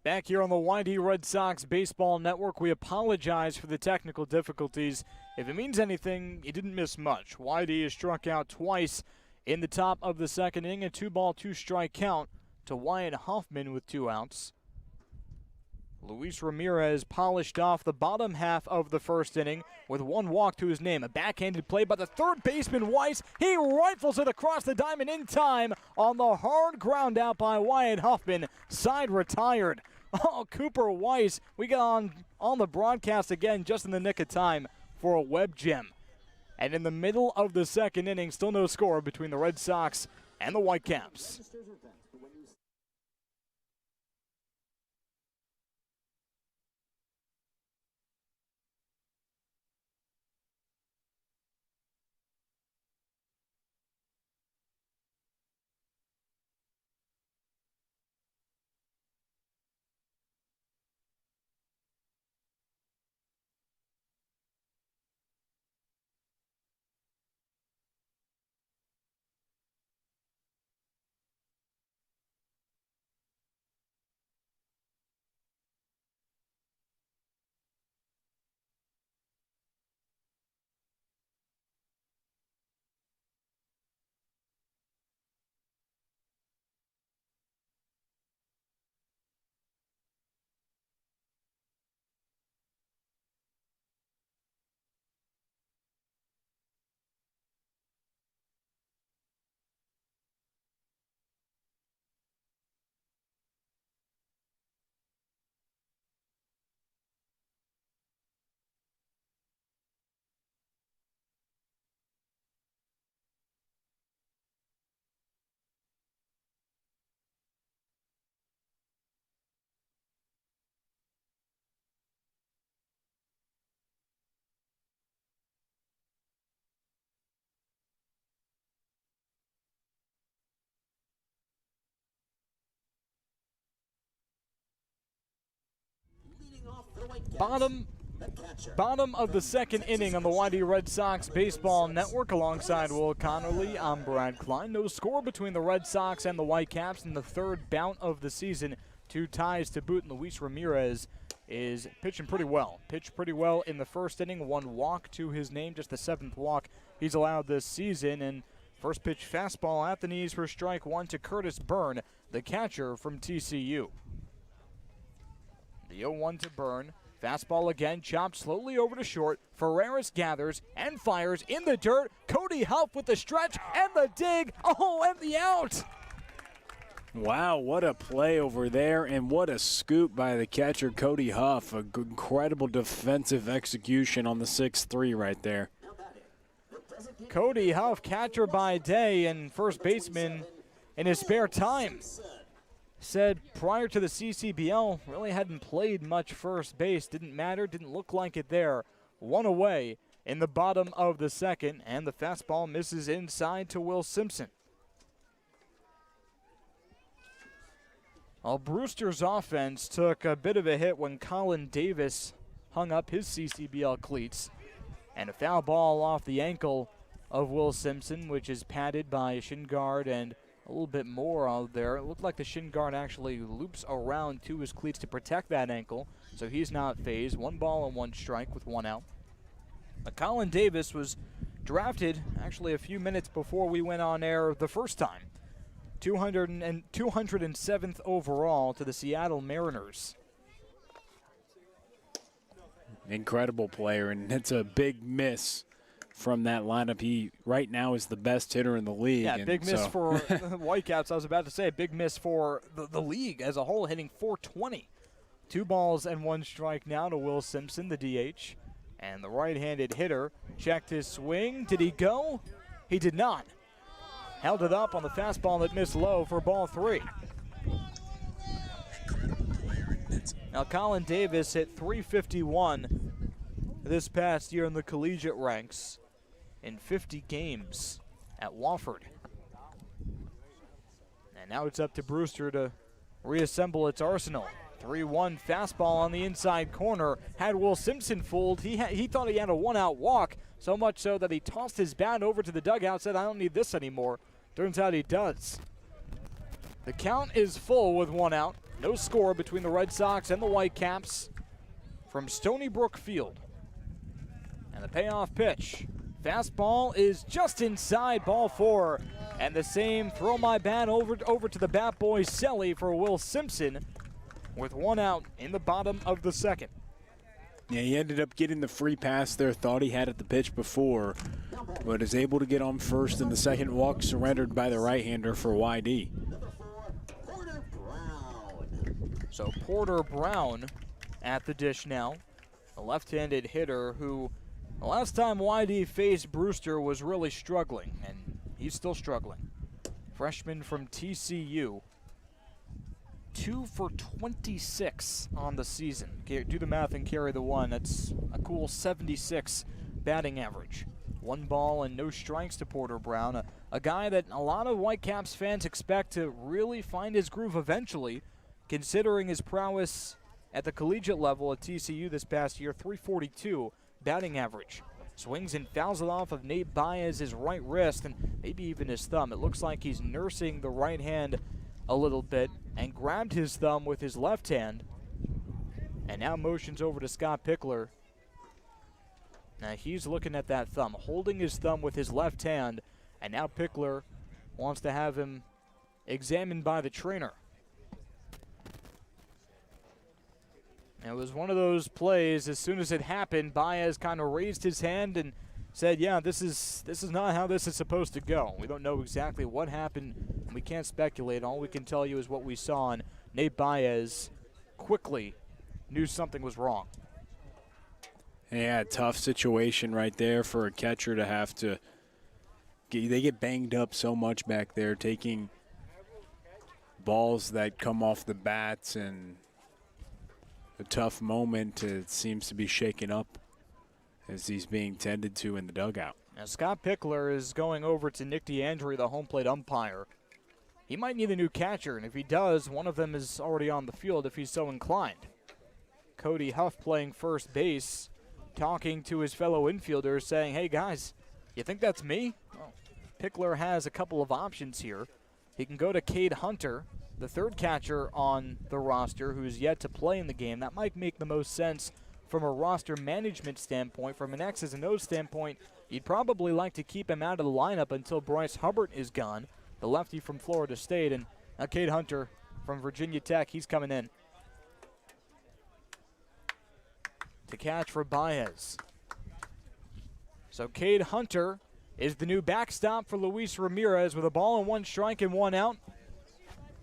Back here on the YD Red Sox Baseball Network, we apologize for the technical difficulties. If it means anything, you didn't miss much. YD has struck out twice in the top of the second inning, a 2-ball, 2-strike count to Wyatt Hoffman with 2 outs. Luis Ramirez polished off the bottom half of the first inning with 1 walk to his name. A backhanded play by the third baseman, Weiss. He rifles it across the diamond in time on the hard ground out by Wyatt Hoffman. Side retired. Oh, Cooper Weiss, we got on the broadcast again just in the nick of time for a web gem. And in the middle of the second inning, still no score between the Red Sox and the Whitecaps. Bottom of the second inning on the YD Red Sox Baseball Network. Alongside Will Connerly, I'm Brad Klein. No score between the Red Sox and the Whitecaps in the third bout of the season. 2 ties to boot, and Luis Ramirez is pitching pretty well. Pitched pretty well in the first inning. 1 walk to his name, just the 7th walk he's allowed this season. And first pitch fastball at the knees for strike 1 to Curtis Byrne, the catcher from TCU. The 0-1 to Byrne. Fastball again, chopped slowly over to short. Ferreras gathers and fires in the dirt. Cody Huff with the stretch and the dig. Oh, and the out. Wow, what a play over there, and what a scoop by the catcher, Cody Huff. A incredible defensive execution on the 6-3 right there. Cody Huff, catcher by day and first baseman in his spare time. Said prior to the CCBL, really hadn't played much first base. Didn't matter, didn't look like it there. 1 away in the bottom of the second, and the fastball misses inside to Will Simpson. Well, Brewster's offense took a bit of a hit when Colin Davis hung up his CCBL cleats. And a foul ball off the ankle of Will Simpson, which is padded by a shin guard and a little bit more out there. It looked like the shin guard actually loops around to his cleats to protect that ankle, so he's not phased. 1 ball and 1 strike with 1 out. Colin Davis was drafted actually a few minutes before we went on air the first time. 207th overall to the Seattle Mariners. Incredible player, and it's a big miss from that lineup. He right now is the best hitter in the league. Yeah, big miss for the Whitecaps. I was about to say a big miss for the league as a whole, hitting .420. 2 balls and 1 strike now to Will Simpson, the DH. And the right-handed hitter checked his swing. Did he go? He did not. Held it up on the fastball that missed low for ball 3. Now Colin Davis hit .351 this past year in the collegiate ranks in 50 games at Wofford. And now it's up to Brewster to reassemble its arsenal. 3-1 fastball on the inside corner. Had Will Simpson fooled. He thought he had a 1-out walk, so much so that he tossed his bat over to the dugout, said, I don't need this anymore. Turns out he does. The count is full with 1 out. No score between the Red Sox and the Whitecaps from Stony Brook Field. And the payoff pitch. Fastball is just inside ball 4. And the same throw my bat over to the bat boy Selly for Will Simpson with 1 out in the bottom of the 2nd. Yeah, he ended up getting the free pass there, thought he had at the pitch before, but is able to get on first in the 2nd walk surrendered by the right-hander for YD. So Porter Brown at the dish now, a left-handed hitter who the last time YD faced Brewster was really struggling, and he's still struggling. Freshman from TCU. 2 for 26 on the season. Do the math and carry the 1. That's a cool 76 batting average. 1 ball and no strikes to Porter Brown. A guy that a lot of Whitecaps fans expect to really find his groove eventually, considering his prowess at the collegiate level at TCU this past year. 342 batting average. Swings and fouls it off of Nate Baez's right wrist and maybe even his thumb. It looks like he's nursing the right hand a little bit and grabbed his thumb with his left hand and now motions over to Scott Pickler. Now he's looking at that thumb, holding his thumb with his left hand, and now Pickler wants to have him examined by the trainer. And it was one of those plays, as soon as it happened, Baez kind of raised his hand and said, yeah, this is not how this is supposed to go. We don't know exactly what happened, and we can't speculate. All we can tell you is what we saw, and Nate Baez quickly knew something was wrong. Yeah, tough situation right there for a catcher to have to they get banged up so much back there, taking balls that come off the bats, and a tough moment. It seems to be shaken up as he's being tended to in the dugout. Now Scott Pickler is going over to Nick DeAndre, the home plate umpire. He might need a new catcher, and if he does, one of them is already on the field if he's so inclined. Cody Huff playing first base, talking to his fellow infielders, saying, hey guys, you think that's me? Well, Pickler has a couple of options here. He can go to Cade Hunter, the 3rd catcher on the roster who's yet to play in the game. That might make the most sense from a roster management standpoint. From an X's and O's standpoint, you'd probably like to keep him out of the lineup until Bryce Hubbard is gone, the lefty from Florida State. And now Cade Hunter from Virginia Tech, he's coming in to catch for Baez. So Cade Hunter is the new backstop for Luis Ramirez with a ball and 1 strike and 1 out.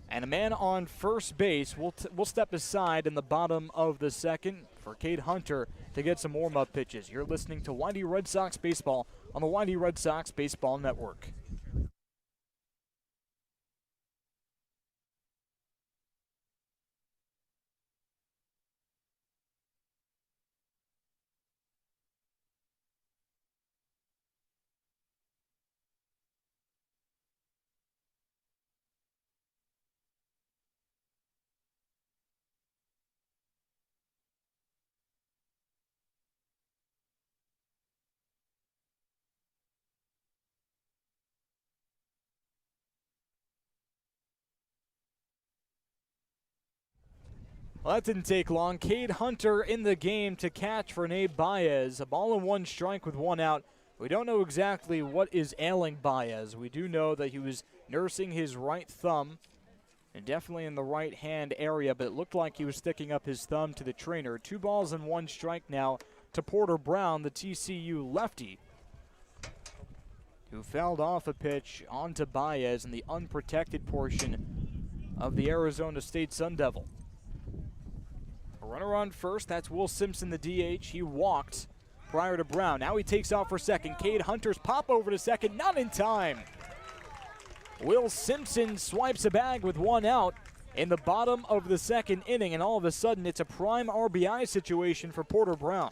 And a man on first base will step aside in the bottom of the 2nd for Cade Hunter to get some warm-up pitches. You're listening to YD Red Sox Baseball on the YD Red Sox Baseball Network. Well, that didn't take long. Cade Hunter in the game to catch for Nate Baez. A ball and 1 strike with 1 out. We don't know exactly what is ailing Baez. We do know that he was nursing his right thumb, and definitely in the right hand area, but it looked like he was sticking up his thumb to the trainer. 2 balls and 1 strike now to Porter Brown, the TCU lefty, who fouled off a pitch onto Baez in the unprotected portion of the Arizona State Sun Devil. A runner on first, that's Will Simpson, the DH. He walked prior to Brown. Now he takes off for second. Cade Hunter's pop over to second, not in time. Will Simpson swipes a bag with 1 out in the bottom of the 2nd inning, and all of a sudden it's a prime RBI situation for Porter Brown.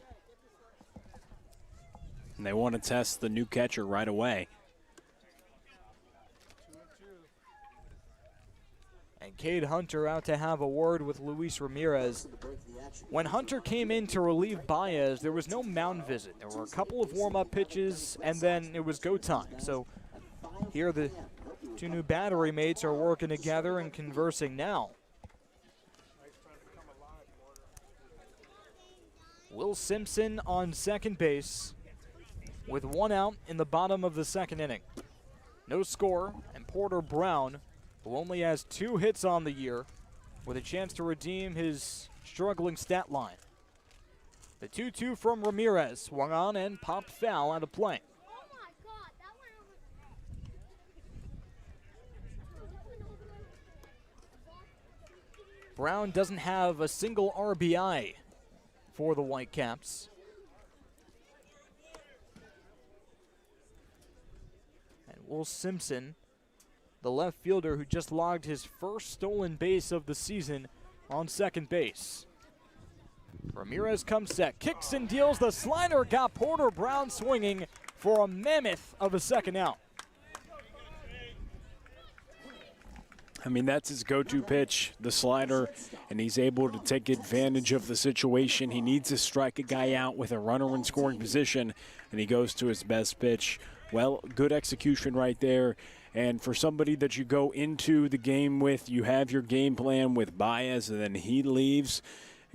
And they want to test the new catcher right away. And Cade Hunter out to have a word with Luis Ramirez. When Hunter came in to relieve Baez, there was no mound visit. There were a couple of warm-up pitches, and then it was go time. So here the 2 new battery mates are working together and conversing now. Will Simpson on second base with 1 out in the bottom of the second inning. No score, and Porter Brown, who only has 2 hits on the year, with a chance to redeem his struggling stat line. The 2-2 from Ramirez, swung on and popped foul out of play. Brown doesn't have a single RBI for the Whitecaps. And Will Simpson, the left fielder who just logged his first stolen base of the season, on second base. Ramirez comes set, kicks and deals. The slider got Porter Brown swinging for a mammoth of a second out. I mean, that's his go-to pitch, the slider, and he's able to take advantage of the situation. He needs to strike a guy out with a runner in scoring position, and he goes to his best pitch. Well, good execution right there. And for somebody that you go into the game with, you have your game plan with Baez, and then he leaves.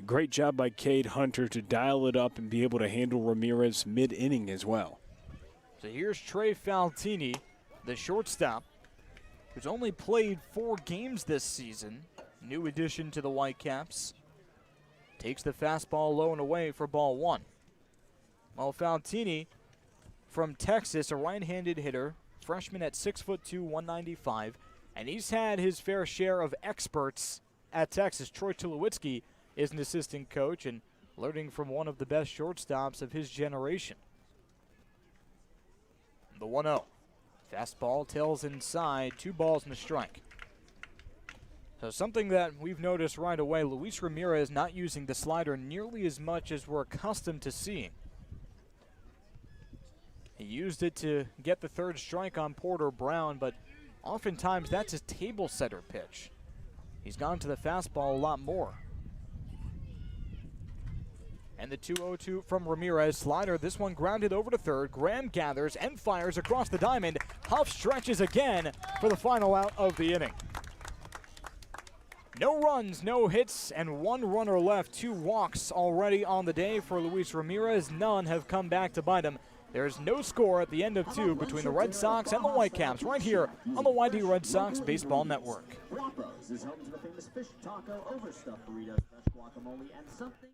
Great job by Cade Hunter to dial it up and be able to handle Ramirez mid-inning as well. So here's Trey Faltini, the shortstop, who's only played 4 games this season. New addition to the Whitecaps. Takes the fastball low and away for ball 1. Well, Faltini from Texas, a right-handed hitter, freshman at 6'2", 195, and he's had his fair share of experts at Texas. Troy Tulowitzki is an assistant coach and learning from one of the best shortstops of his generation. The 1-0. Fastball tails inside, 2 balls and a strike. So something that we've noticed right away, Luis Ramirez not using the slider nearly as much as we're accustomed to seeing. He used it to get the 3rd strike on Porter Brown, but oftentimes that's his table setter pitch. He's gone to the fastball a lot more. And the 2-0-2 from Ramirez. Slider, this one grounded over to third. Graham gathers and fires across the diamond. Huff stretches again for the final out of the inning. No runs, no hits, and 1 runner left. 2 walks already on the day for Luis Ramirez. None have come back to bite him. There's no score at the end of 2 between the Red Sox and the Whitecaps right here on the YD Red Sox Baseball Network. Guapo's is home to the famous fish taco, overstuffed burritos, fresh guacamole, and something.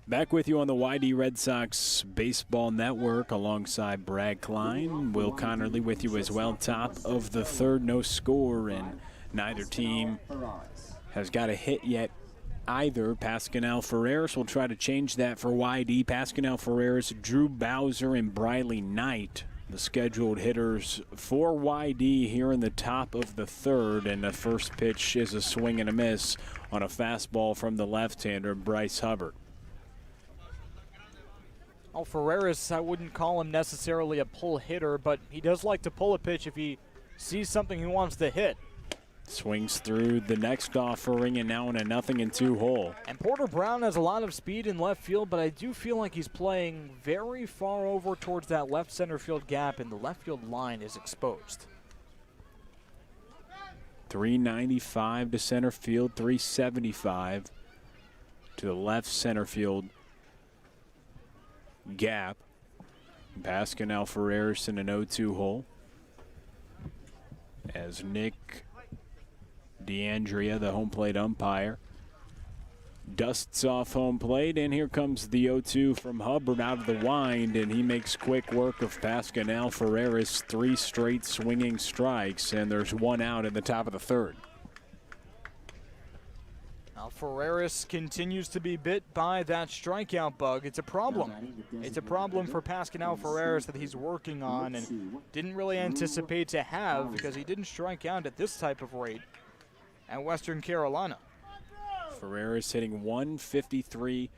Back with you on the YD Red Sox Baseball Network alongside Brad Klein. Will Connerly with you as well. Top of the 3rd, no score, and neither team has got a hit yet either. Pascal Ferreras will try to change that for YD. Pascal Ferreras, Drew Bowser, and Briley Knight, the scheduled hitters for YD here in the top of the 3rd. And the first pitch is a swing and a miss on a fastball from the left-hander, Bryce Hubbard. Well, Ferreras, I wouldn't call him necessarily a pull hitter, but he does like to pull a pitch if he sees something he wants to hit. Swings through the next offering and now in a 0-2 hole. And Porter Brown has a lot of speed in left field, but I do feel like he's playing very far over towards that left center field gap, and the left field line is exposed. 395 to center field, 375 to the left center field gap. Pascal Ferreras in an 0-2 hole. As Nick DeAndrea, the home plate umpire, dusts off home plate, and here comes the 0-2 from Hubbard out of the wind, and he makes quick work of Pascal Ferreras. 3 straight swinging strikes, and there's 1 out in the top of the 3rd. Now Ferreras continues to be bit by that strikeout bug. It's a problem. It's a problem for Pascal Ferreras that he's working on and didn't really anticipate to have, because he didn't strike out at this type of rate at Western Carolina. Ferreras hitting 153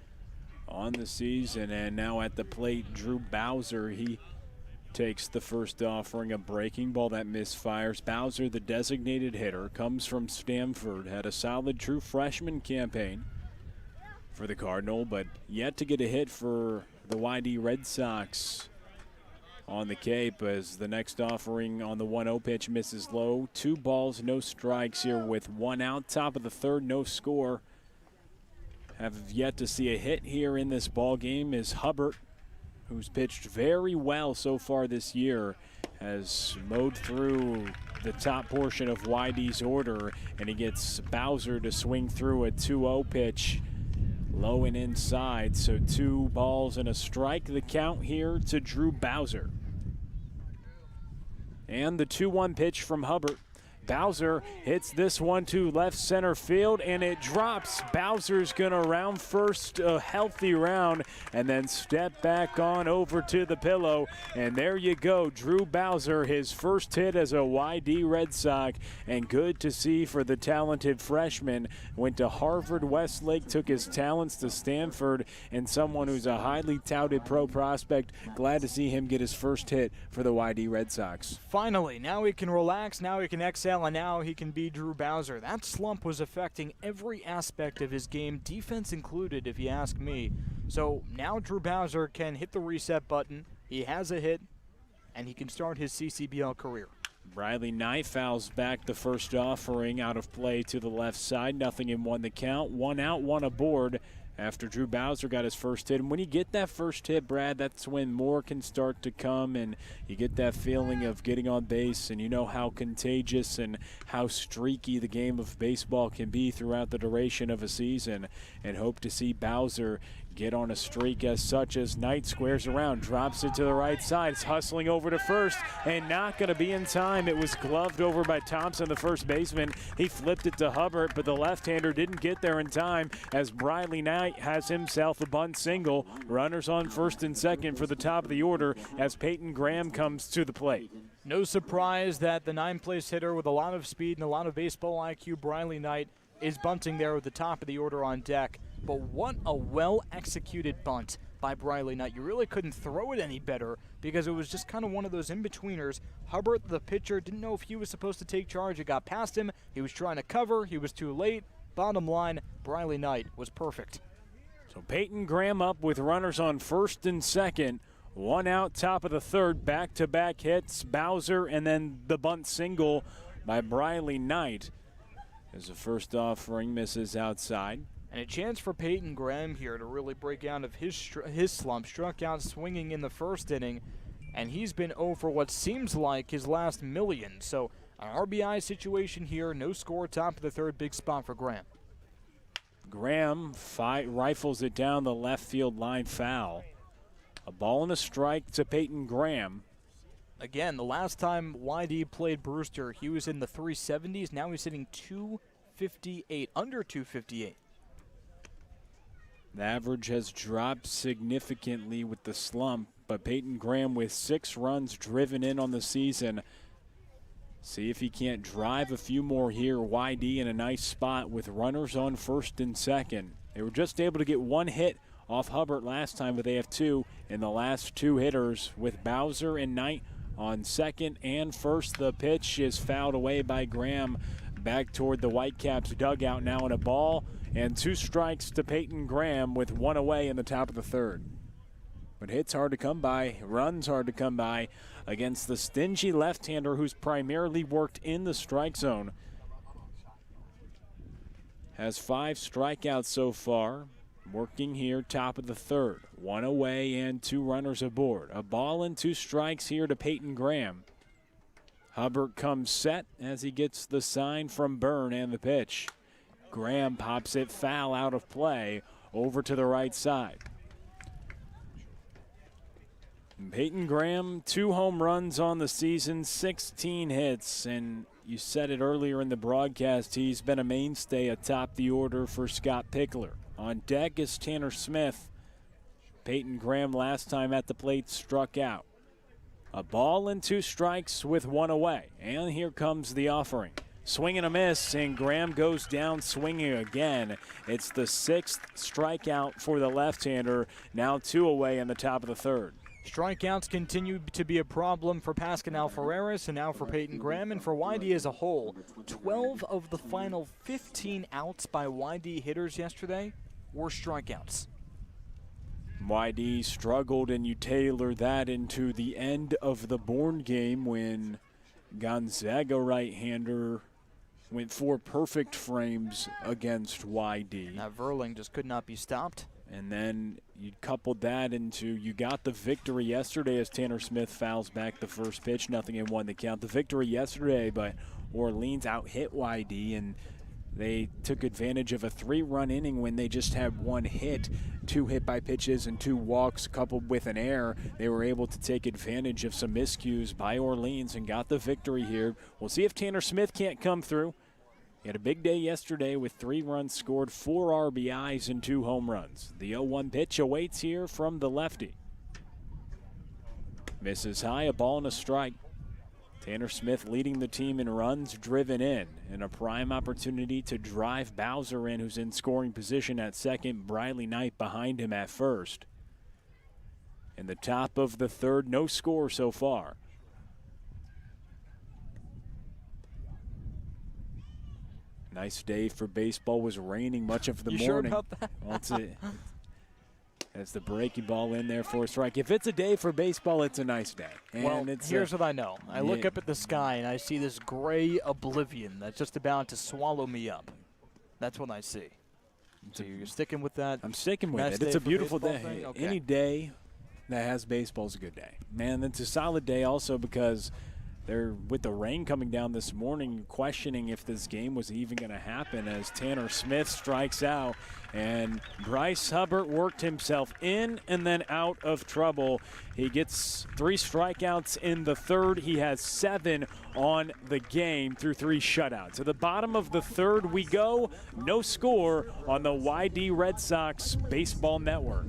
on the season, and now at the plate, Drew Bowser. He takes the first offering, a breaking ball that misfires. Bowser, the designated hitter, comes from Stanford, had a solid true freshman campaign for the Cardinal, but yet to get a hit for the YD Red Sox on the Cape, as the next offering on the 1-0 pitch misses low. 2 balls, no strikes here with 1 out. Top of the 3rd, no score. Have yet to see a hit here in this ball game is Hubbard, who's pitched very well so far this year, has mowed through the top portion of YD's order, and he gets Bowser to swing through a 2-0 pitch low and inside. So 2 balls and a strike, the count here to Drew Bowser. And the 2-1 pitch from Hubbard. Bowser hits this one to left center field, and it drops. Bowser's going to round first, a healthy round, and then step back on over to the pillow. And there you go, Drew Bowser, his first hit as a YD Red Sox, and good to see for the talented freshman. Went to Harvard Westlake, took his talents to Stanford, and someone who's a highly touted pro prospect. Glad to see him get his first hit for the YD Red Sox. Finally, now he can relax, now he can exhale, and now he can be Drew Bowser. That slump was affecting every aspect of his game, defense included, if you ask me. So now Drew Bowser can hit the reset button. He has a hit, and he can start his CCBL career. Briley Knight fouls back the first offering out of play to the left side. 0-1 the count. 1 out, 1 aboard after Drew Bowser got his first hit. And when you get that first hit, Brad, that's when more can start to come, and you get that feeling of getting on base, and you know how contagious and how streaky the game of baseball can be throughout the duration of a season, and hope to see Bowser get on a streak as such. As Knight squares around, drops it to the right side. It's hustling over to first and not going to be in time. It was gloved over by Thompson, the first baseman. He flipped it to Hubbard, but the left-hander didn't get there in time, as Briley Knight has himself a bunt single. Runners on first and second for the top of the order as Peyton Graham comes to the plate. No surprise that the 9th-place hitter with a lot of speed and a lot of baseball IQ, Briley Knight, is bunting there at the top of the order on deck. But what a well-executed bunt by Briley Knight. You really couldn't throw it any better, because it was just kind of one of those in-betweeners. Hubbard, the pitcher, didn't know if he was supposed to take charge. It got past him. He was trying to cover. He was too late. Bottom line, Briley Knight was perfect. So Peyton Graham up with runners on first and second. 1 out, top of the 3rd. Back-to-back hits, Bowser, and then the bunt single by Briley Knight as the first offering misses outside. And a chance for Peyton Graham here to really break out of his slump. Struck out swinging in the first inning, and he's been 0 for what seems like his last million. So an RBI situation here, no score, top of the 3rd, big spot for Graham. Graham rifles it down the left field line, foul. A ball and a strike to Peyton Graham. Again, the last time YD played Brewster, he was in the 370s. Now he's hitting 258, under 258. The average has dropped significantly with the slump, but Peyton Graham with 6 runs driven in on the season. See if he can't drive a few more here. YD in a nice spot with runners on first and second. They were just able to get 1 hit off Hubbard last time, but they have 2 in the last 2 hitters with Bowser and Knight on second and first. The pitch is fouled away by Graham back toward the Whitecaps dugout now, in a ball and 2 strikes to Peyton Graham with 1 away in the top of the third. But hits hard to come by, runs hard to come by against the stingy left-hander who's primarily worked in the strike zone. Has 5 strikeouts so far. Working here, top of the third. 1 away and 2 runners aboard. A ball and 2 strikes here to Peyton Graham. Hubbard comes set as he gets the sign from Byrne and the pitch. Graham pops it foul out of play over to the right side. And Peyton Graham, 2 home runs on the season, 16 hits, and you said it earlier in the broadcast, he's been a mainstay atop the order for Scott Pickler. On deck is Tanner Smith. Peyton Graham last time at the plate struck out. A ball and 2 strikes with 1 away. And here comes the offering. Swing and a miss, and Graham goes down swinging again. It's the 6th strikeout for the left-hander. Now 2 away in the top of the third. Strikeouts continue to be a problem for Pascal Ferreras and now for Peyton Graham and for YD as a whole. 12 of the final 15 outs by YD hitters yesterday were strikeouts. YD struggled, and you tailor that into the end of the Bourne game when Gonzaga right-hander went 4 perfect frames against YD. Now Verling just could not be stopped. And then you coupled that into, you got the victory yesterday as Tanner Smith fouls back the first pitch, 0-1 the count. The victory yesterday, but Orleans out-hit YD, and they took advantage of a 3-run inning when they just had 1 hit, 2 hit by pitches and 2 walks coupled with an error. They were able to take advantage of some miscues by Orleans and got the victory here. We'll see if Tanner Smith can't come through. He had a big day yesterday with 3 runs scored, 4 RBIs, and 2 home runs. The 0-1 pitch awaits here from the lefty. Misses high, a ball and a strike. Tanner Smith leading the team in runs driven in, and a prime opportunity to drive Bowser in, who's in scoring position at second. Briley Knight behind him at first. In the top of the third, no score so far. Nice day for baseball. Was raining much of the morning. You sure about that? Well, that's the breaking ball in there for a strike. If it's a day for baseball, it's a nice day. And well, here's what I know. I look up at the sky and I see this gray oblivion that's just about to swallow me up. That's what I see. So you're sticking with that? I'm sticking with it. It's a beautiful day. Okay. Any day that has baseball is a good day. Man, it's a solid day also because they're, with the rain coming down this morning, questioning if this game was even going to happen as Tanner Smith strikes out. And Bryce Hubbard worked himself in and then out of trouble. He gets 3 strikeouts in the third. He has 7 on the game through 3 shutouts. To the bottom of the third we go. No score on the YD Red Sox Baseball Network.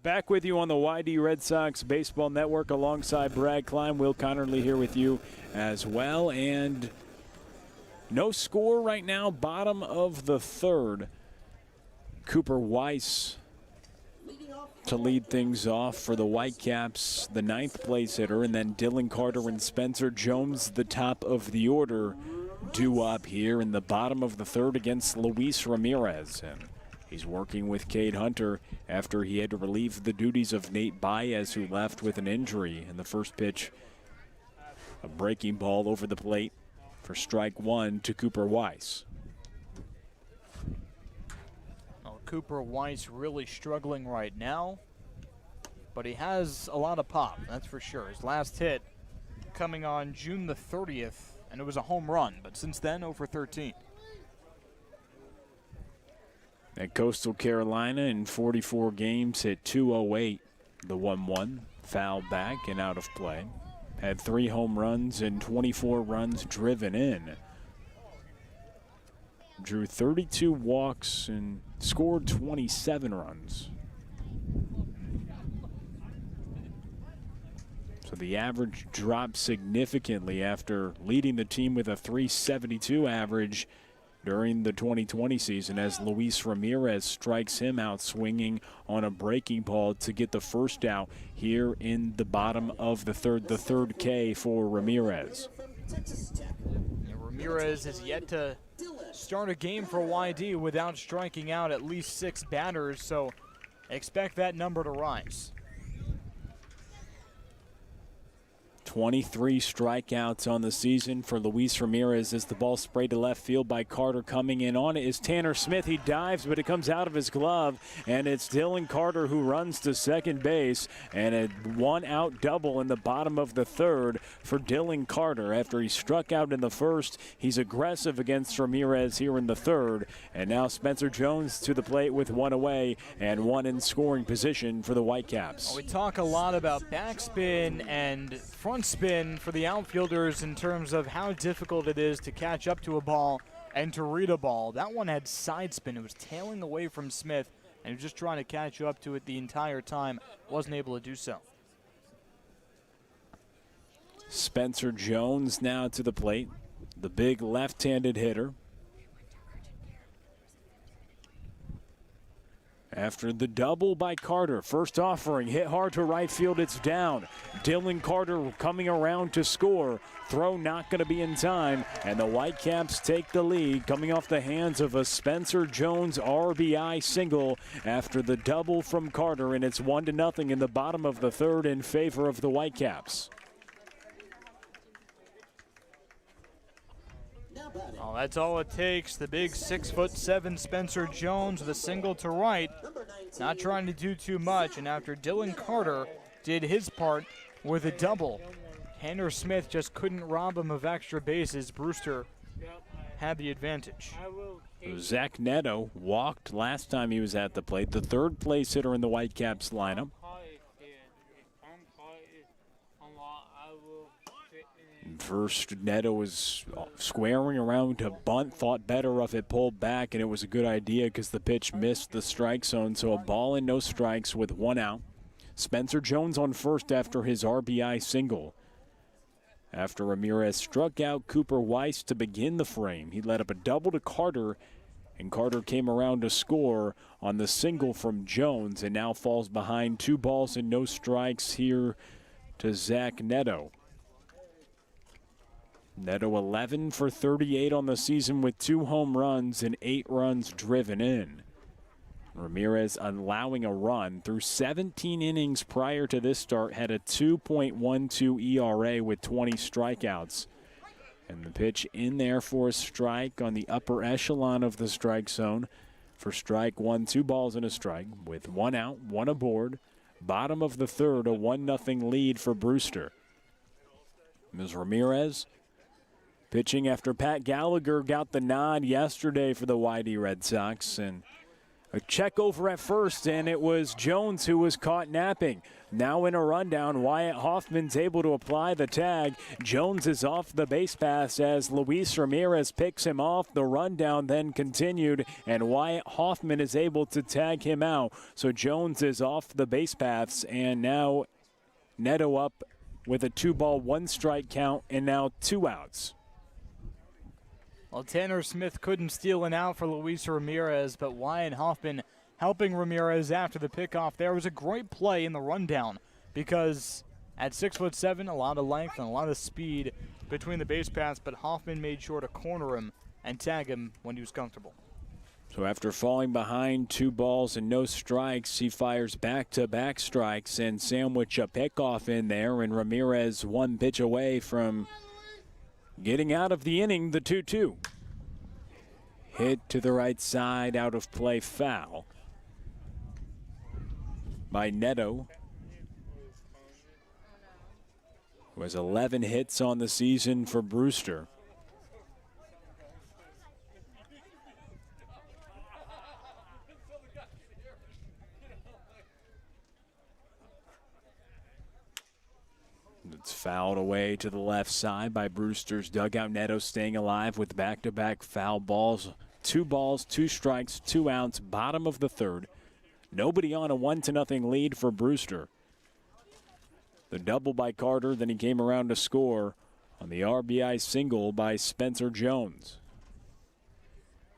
Back with you on the YD Red Sox Baseball Network alongside Brad Klein. Will Connerly here with you as well. And No score right now, bottom of the third. Cooper Weiss to lead things off for the Whitecaps, the 9th place hitter, and then Dylan Carter and Spencer Jones, the top of the order, due up here in the bottom of the third against Luis Ramirez. And he's working with Cade Hunter after he had to relieve the duties of Nate Baez, who left with an injury. In the first pitch, a breaking ball over the plate for strike one to Cooper Weiss. Cooper Weiss really struggling right now, but he has a lot of pop, that's for sure. His last hit coming on June the 30th, and it was a home run, but since then, over 13. At Coastal Carolina, in 44 games, hit .208, the 1-1, foul back and out of play. Had 3 home runs and 24 runs driven in. Drew 32 walks and scored 27 runs. So the average dropped significantly after leading the team with a .372 average during the 2020 season, as Luis Ramirez strikes him out swinging on a breaking ball to get the first out here in the bottom of the third K for Ramirez. Ramirez has yet to start a game for YD without striking out at least 6 batters, so expect that number to rise. 23 strikeouts on the season for Luis Ramirez as the ball sprayed to left field by Carter. Coming in on it is Tanner Smith. He dives, but it comes out of his glove, and it's Dylan Carter who runs to second base, and a 1-out double in the bottom of the third for Dylan Carter. After he struck out in the first, he's aggressive against Ramirez here in the third, and now Spencer Jones to the plate with 1 away and 1 in scoring position for the Whitecaps. We talk a lot about backspin and front spin for the outfielders in terms of how difficult it is to catch up to a ball and to read a ball. That one had side spin. It was tailing away from Smith, and he was just trying to catch up to it the entire time. Wasn't able to do so. Spencer Jones now to the plate, the big left-handed hitter. After the double by Carter, first offering, hit hard to right field, it's down. Dylan Carter coming around to score. Throw not going to be in time, and the Whitecaps take the lead, coming off the hands of a Spencer Jones RBI single after the double from Carter, and it's 1-0 in the bottom of the third in favor of the Whitecaps. Oh, that's all it takes. The big 6'7" Spencer Jones with a single to right. Not trying to do too much, and after Dylan Carter did his part with a double, Tanner Smith just couldn't rob him of extra bases. Brewster had the advantage. Zach Neto walked last time he was at the plate, the 3rd place hitter in the Whitecaps lineup. First, Neto was squaring around to bunt, thought better of it, pulled back, and it was a good idea because the pitch missed the strike zone. So a ball and no strikes with 1 out. Spencer Jones on first after his RBI single. After Ramirez struck out Cooper Weiss to begin the frame, he led up a double to Carter, and Carter came around to score on the single from Jones, and now falls behind 2 balls and no strikes here to Zach Neto. Neto 11 for 38 on the season with 2 home runs and 8 runs driven in. Ramirez allowing a run through 17 innings prior to this start, had a 2.12 ERA with 20 strikeouts. And the pitch in there for a strike on the upper echelon of the strike zone for strike 1, 2 balls and a strike with 1 out, 1 aboard. Bottom of the third, a 1-0 lead for Brewster. Ms. Ramirez pitching after Pat Gallagher got the nod yesterday for the YD Red Sox, and a check over at first, and it was Jones who was caught napping. Now in a rundown, Wyatt Hoffman's able to apply the tag. Jones is off the base pass as Luis Ramirez picks him off. The rundown then continued, and Wyatt Hoffman is able to tag him out. So Jones is off the base paths, and now Neto up with a 2-ball, 1-strike count, and now 2 outs. Well, Tanner Smith couldn't steal an out for Luis Ramirez, but Wyatt Hoffman helping Ramirez after the pickoff. There was a great play in the rundown because at 6'7", a lot of length and a lot of speed between the base paths, but Hoffman made sure to corner him and tag him when he was comfortable. So after falling behind 2 balls and no strikes, he fires back-to-back strikes and sandwich a pickoff in there, and Ramirez 1 pitch away from getting out of the inning, the 2-2. Hit to the right side, out of play, foul by Neto, who has 11 hits on the season for Brewster. It's fouled away to the left side by Brewster's dugout. Neto staying alive with back-to-back foul balls. 2 balls, 2 strikes, 2 outs, bottom of the third. Nobody on a 1-0 lead for Brewster. The double by Carter, then he came around to score on the RBI single by Spencer Jones.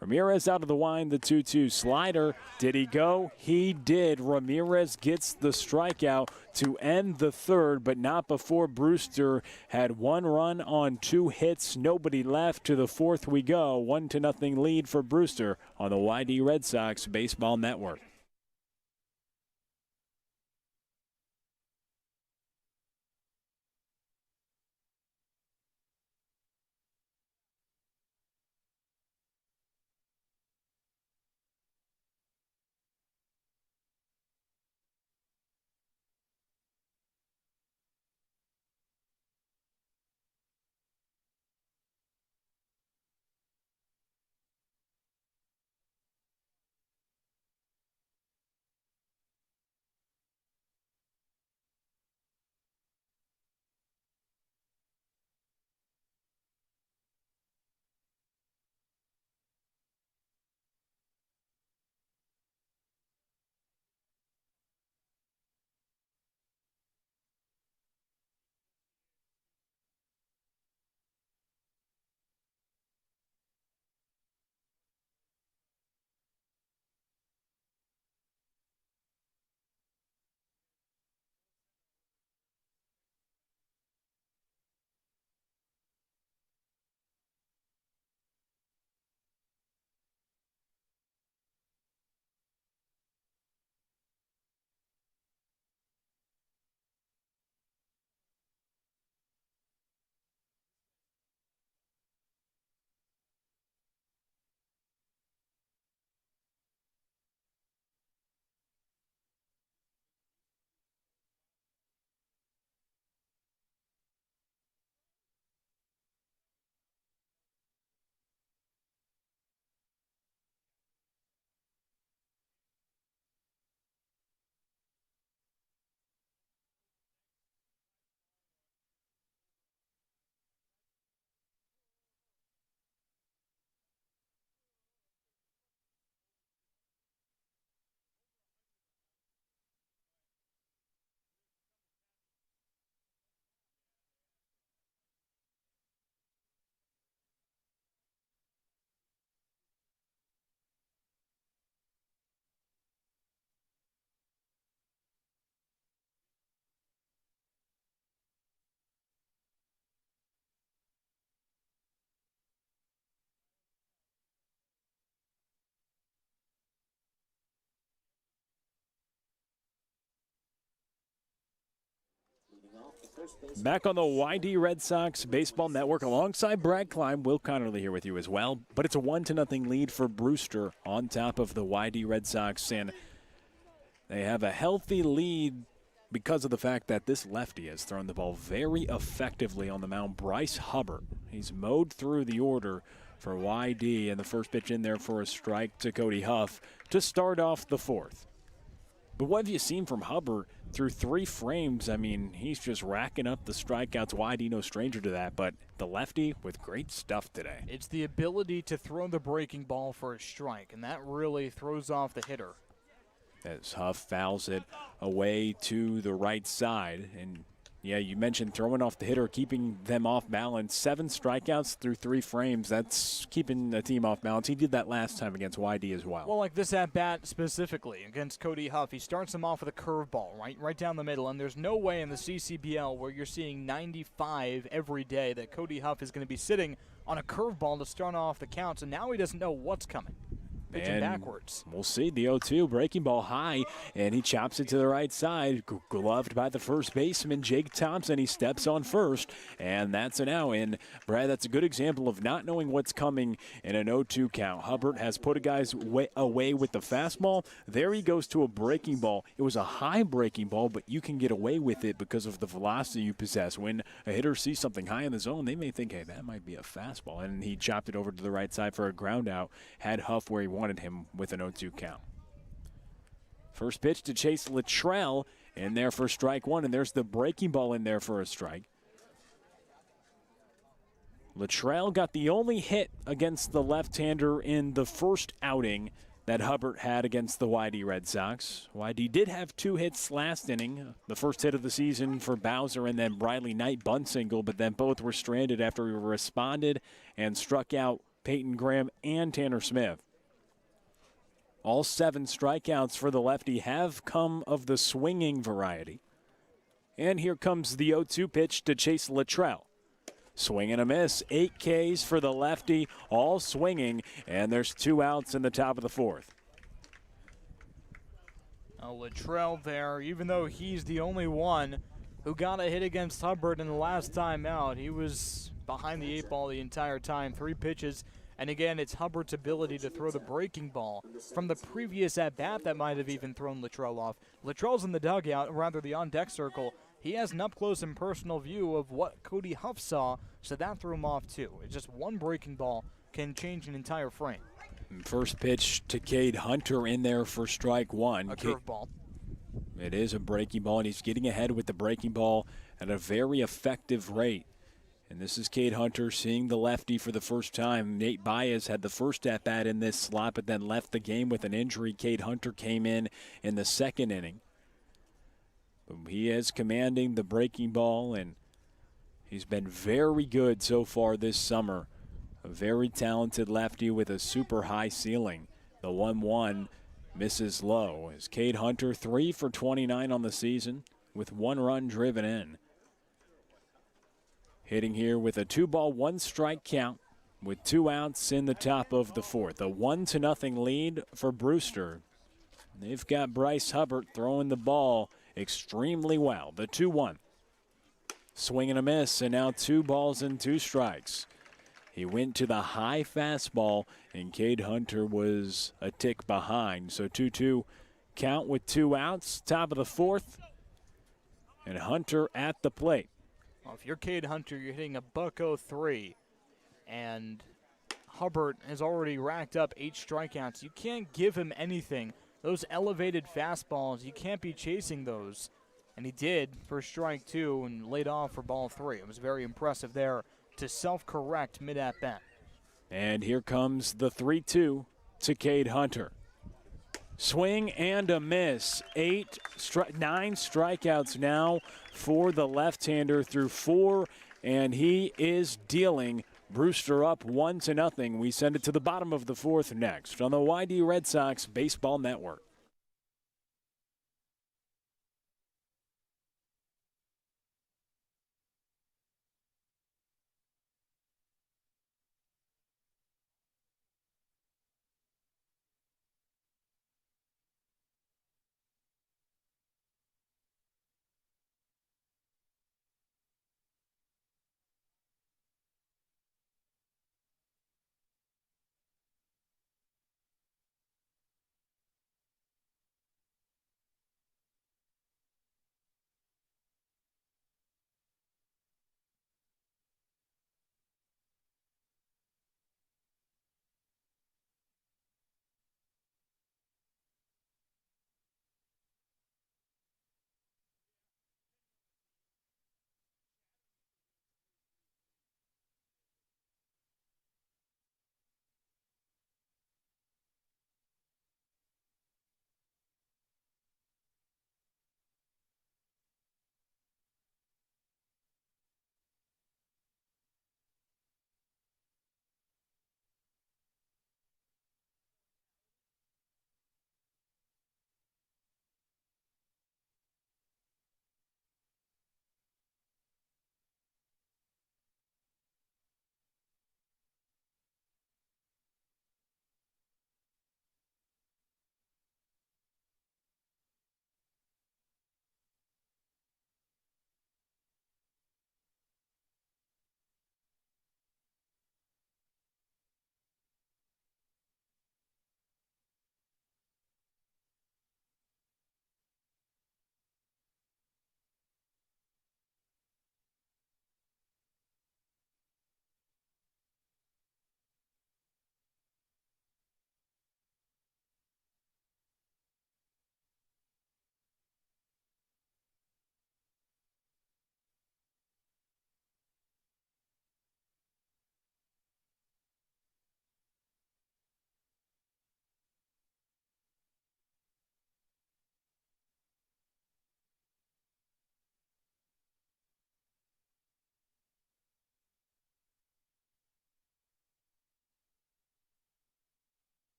Ramirez out of the wind, the 2-2 slider. Did he go? He did. Ramirez gets the strikeout to end the third, but not before Brewster had 1 run on 2 hits. Nobody left. To the fourth we go. 1-0 lead for Brewster on the YD Red Sox Baseball Network. Back on the YD Red Sox Baseball Network alongside Brad Klein, Will Connerly here with you as well. But it's a 1-0 lead for Brewster on top of the YD Red Sox, and they have a healthy lead because of the fact that this lefty has thrown the ball very effectively on the mound. Bryce Hubbard, he's mowed through the order for YD, and the first pitch in there for a strike to Cody Huff to start off the fourth. But what have you seen from Hubbard through 3 frames? I mean, he's just racking up the strikeouts. YD no stranger to that, but the lefty with great stuff today. It's the ability to throw the breaking ball for a strike, and that really throws off the hitter. As Huff fouls it away to the right side, and Yeah, you mentioned throwing off the hitter, keeping them off balance. 7 strikeouts through 3 frames. That's keeping the team off balance. He did that last time against YD as well. Well, like this at-bat specifically against Cody Huff, he starts him off with a curveball, right down the middle, and there's no way in the CCBL where you're seeing 95 every day that Cody Huff is going to be sitting on a curveball to start off the count, so now he doesn't know what's coming. Pitching backwards. We'll see. The 0-2 breaking ball high, and he chops it to the right side. Gloved by the first baseman, Jake Thompson. He steps on first, and that's an out. And, Brad, that's a good example of not knowing what's coming in an 0-2 count. Hubbard has put a guy's away with the fastball. There he goes to a breaking ball. It was a high breaking ball, but you can get away with it because of the velocity you possess. When a hitter sees something high in the zone, they may think, hey, that might be a fastball. And he chopped it over to the right side for a ground out. Had Huff where he wanted him with an 0-2 count. First pitch to Chase Luttrell in there for strike one, and there's the breaking ball in there for a strike. Luttrell got the only hit against the left-hander in the first outing that Hubbard had against the YD Red Sox. YD did have 2 hits last inning, the first hit of the season for Bowser and then Briley Knight bunt single, but then both were stranded after he responded and struck out Peyton Graham and Tanner Smith. All 7 strikeouts for the lefty have come of the swinging variety. And here comes the 0-2 pitch to Chase Luttrell. Swing and a miss. 8 Ks for the lefty, all swinging, and there's 2 outs in the top of the 4th. Luttrell there, even though he's the only one who got a hit against Hubbard in the last time out, he was behind the 8 ball the entire time. 3 pitches. And again, it's Hubbard's ability to throw the breaking ball from the previous at-bat that might have even thrown Luttrell off. Luttrell's in the dugout, or rather the on-deck circle. He has an up-close and personal view of what Cody Huff saw, so that threw him off too. It's just one breaking ball can change an entire frame. First pitch to Cade Hunter in there for strike one. A curveball. It is a breaking ball, and he's getting ahead with the breaking ball at a very effective rate. And this is Cade Hunter seeing the lefty for the first time. Nate Baez had the first at-bat in this slot, but then left the game with an injury. Cade Hunter came in the second inning. But he is commanding the breaking ball, and he's been very good so far this summer. A very talented lefty with a super high ceiling. The 1-1 misses low. As Cade Hunter 3 for 29 on the season with 1 run driven in. Hitting here with a 2-ball, 1-strike count with 2 outs in the top of the 4th. A 1-0 lead for Brewster. They've got Bryce Hubbard throwing the ball extremely well. The 2-1. Swing and a miss, and now 2 balls and 2 strikes. He went to the high fastball, and Cade Hunter was a tick behind. So 2-2 count with 2 outs, top of the 4th, and Hunter at the plate. Well, if you're Cade Hunter, you're hitting a .03, and Hubbard has already racked up 8 strikeouts. You can't give him anything. Those elevated fastballs, you can't be chasing those. And he did for strike 2 and laid off for ball 3. It was very impressive there to self-correct mid-at-bat. And here comes the 3-2 to Cade Hunter. Swing and a miss. 9 strikeouts now for the left-hander through 4, and he is dealing. Brewster up 1-0. We send it to the bottom of the 4th next on the YD Red Sox Baseball Network.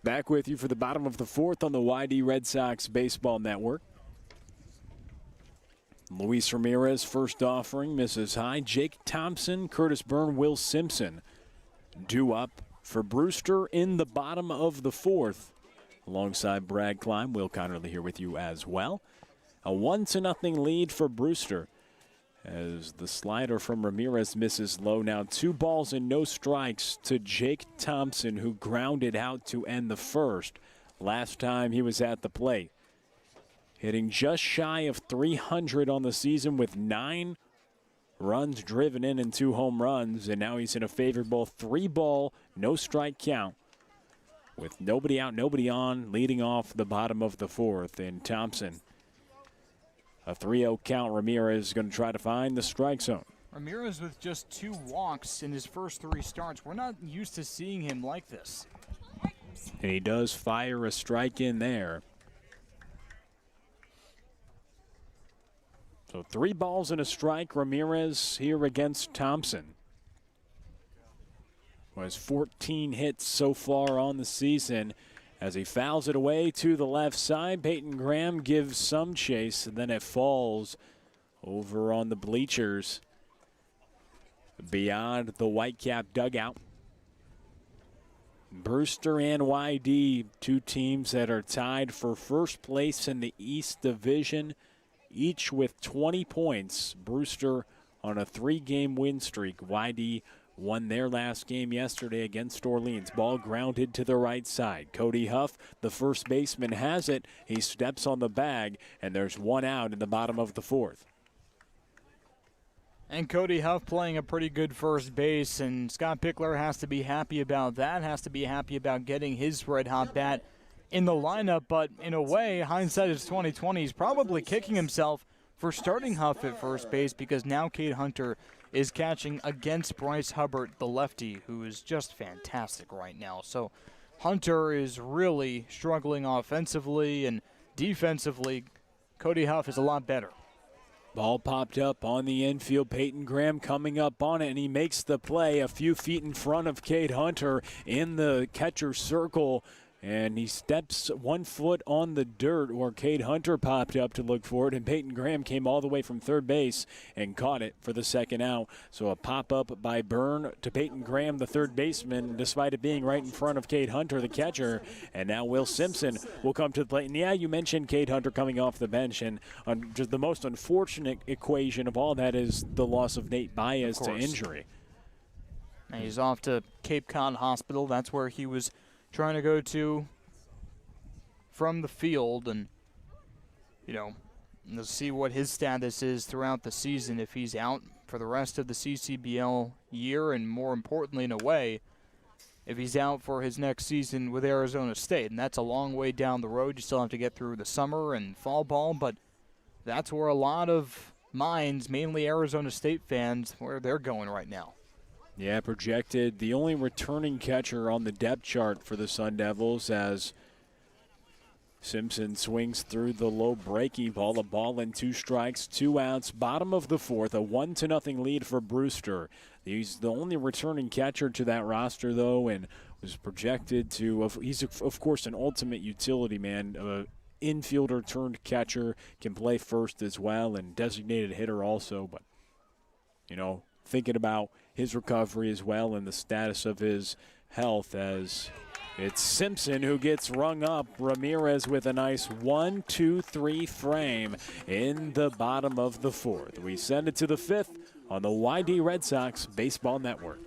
Back with you for the bottom of the fourth on the YD Red Sox Baseball Network. Luis Ramirez, first offering, misses high. Jake Thompson, Curtis Byrne, Will Simpson due up for Brewster in the bottom of the fourth. Alongside Brad Klein, Will Connerly here with you as well. A 1-0 lead for Brewster as the slider from Ramirez misses low. Now 2 balls and no strikes to Jake Thompson, who grounded out to end the first last time he was at the plate. Hitting just shy of 300 on the season with 9 runs driven in and 2 home runs, and now he's in a favorable 3-ball, no strike count with nobody out, nobody on, leading off the bottom of the fourth. And Thompson, a 3-0 count. Ramirez is going to try to find the strike zone. Ramirez with just 2 walks in his first 3 starts. We're not used to seeing him like this. And he does fire a strike in there. So 3 balls and a strike. Ramirez here against Thompson, who has 14 hits so far on the season. As he fouls it away to the left side, Peyton Graham gives some chase, and then it falls over on the bleachers beyond the Whitecap dugout. Brewster and YD, 2 teams that are tied for first place in the East Division, each with 20 points. Brewster on a 3-game win streak. YD won their last game yesterday against Orleans. Ball grounded to the right side. Cody Huff, the first baseman, has it. He steps on the bag, and there's 1 out in the bottom of the fourth. And Cody Huff playing a pretty good first base, and Scott Pickler has to be happy about that, has to be happy about getting his red-hot bat in the lineup. But in a way, hindsight is 20/20. He's probably kicking himself for starting Huff at first base, because now Cade Hunter is catching against Bryce Hubbard, the lefty, who is just fantastic right now. So Hunter is really struggling offensively, and defensively, Cody Huff is a lot better. Ball popped up on the infield. Peyton Graham coming up on it, and he makes the play a few feet in front of Cade Hunter in the catcher's circle. And he steps 1 foot on the dirt where Cade Hunter popped up to look for it, and Peyton Graham came all the way from third base and caught it for the 2nd out. So a pop-up by Byrne to Peyton Graham, the third baseman, despite it being right in front of Cade Hunter, the catcher. And now Will Simpson will come to the plate. And yeah, you mentioned Cade Hunter coming off the bench, and just the most unfortunate equation of all that is the loss of Nate Baez to injury. And he's off to Cape Cod Hospital. That's where he was trying to go to from the field, and we'll see what his status is throughout the season, if he's out for the rest of the CCBL year, and more importantly, in a way, if he's out for his next season with Arizona State. And that's a long way down the road. You still have to get through the summer and fall ball, but that's where a lot of minds, mainly Arizona State fans, where they're going right now. Yeah, projected the only returning catcher on the depth chart for the Sun Devils, as Simpson swings through the low breaking ball. A ball and 2 strikes, 2 outs. Bottom of the fourth, a 1-0 lead for Brewster. He's the only returning catcher to that roster, though, and was projected to, he's of course an ultimate utility man. Infielder turned catcher, can play first as well, and designated hitter also. But, thinking about his recovery as well and the status of his health, as it's Simpson who gets rung up. Ramirez with a nice 1-2-3 frame in the bottom of the fourth. We send it to the 5th on the YD Red Sox Baseball Network.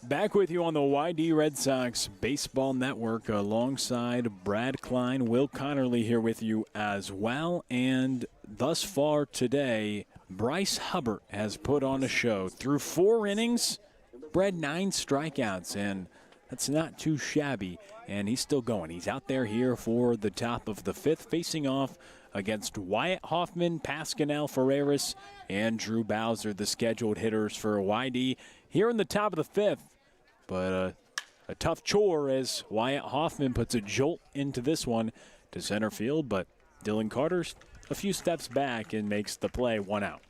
Back with you on the YD Red Sox Baseball Network alongside Brad Klein, Will Connerly here with you as well. And thus far today, Bryce Hubbard has put on a show. Through 4 innings, Brad 9 strikeouts, and that's not too shabby. And he's still going. He's out there here for the top of the 5th, facing off against Wyatt Hoffman, Pascal Ferreras, and Drew Bowser, the scheduled hitters for YD here in the top of the 5th. But a tough chore as Wyatt Hoffman puts a jolt into this one to center field. But Dylan Carter's a few steps back and makes the play, 1 out.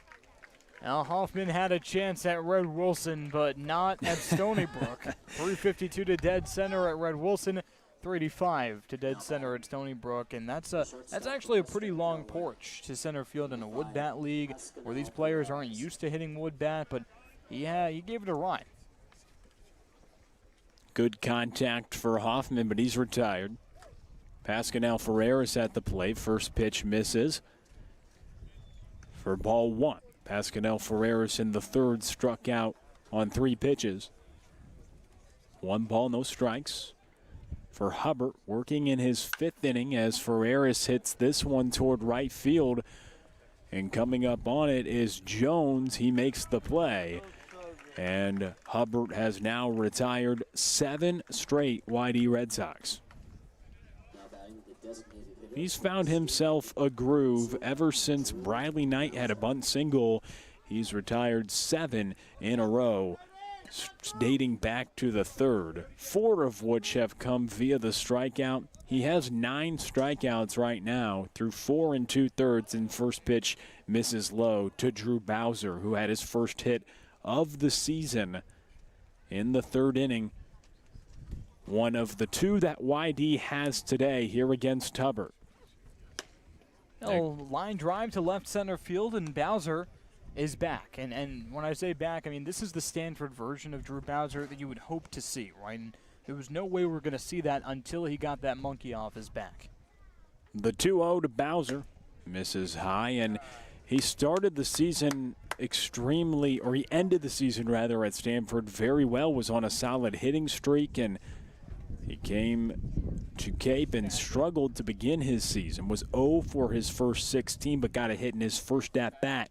Now Hoffman had a chance at Red Wilson, but not at Stony Brook. 352 to dead center at Red Wilson, 385 to dead center at Stony Brook, and that's actually a pretty long porch to center field in a wood bat league where these players aren't used to hitting wood bat. But yeah, he gave it a ride. Good contact for Hoffman, but he's retired. Pascal Ferreras at the plate. First pitch misses for ball 1. Pascal Ferreras in the 3rd struck out on 3 pitches. 1 ball, no strikes for Hubbard, working in his 5th inning as Ferreras hits this one toward right field. And coming up on it is Jones. He makes the play. And Hubbard has now retired 7 straight YD Red Sox. He's found himself a groove ever since Bradley Knight had a bunt single. He's retired 7 in a row, dating back to the 3rd, 4 of which have come via the strikeout. He has 9 strikeouts right now through 4 2/3, and first pitch misses low to Drew Bowser, who had his first hit of the season in the 3rd inning. One of the 2 that YD has today here against Hubbard. Line drive to left center field, and Bowser is back. And when I say back, I mean this is the Stanford version of Drew Bowser that you would hope to see, right? And there was no way we were going to see that until he got that monkey off his back. The 2-0 to Bowser misses high, and he started the season he ended the season rather at Stanford very well, was on a solid hitting streak, and he came to Cape and struggled to begin his season. Was 0 for his first 16, but got a hit in his first at-bat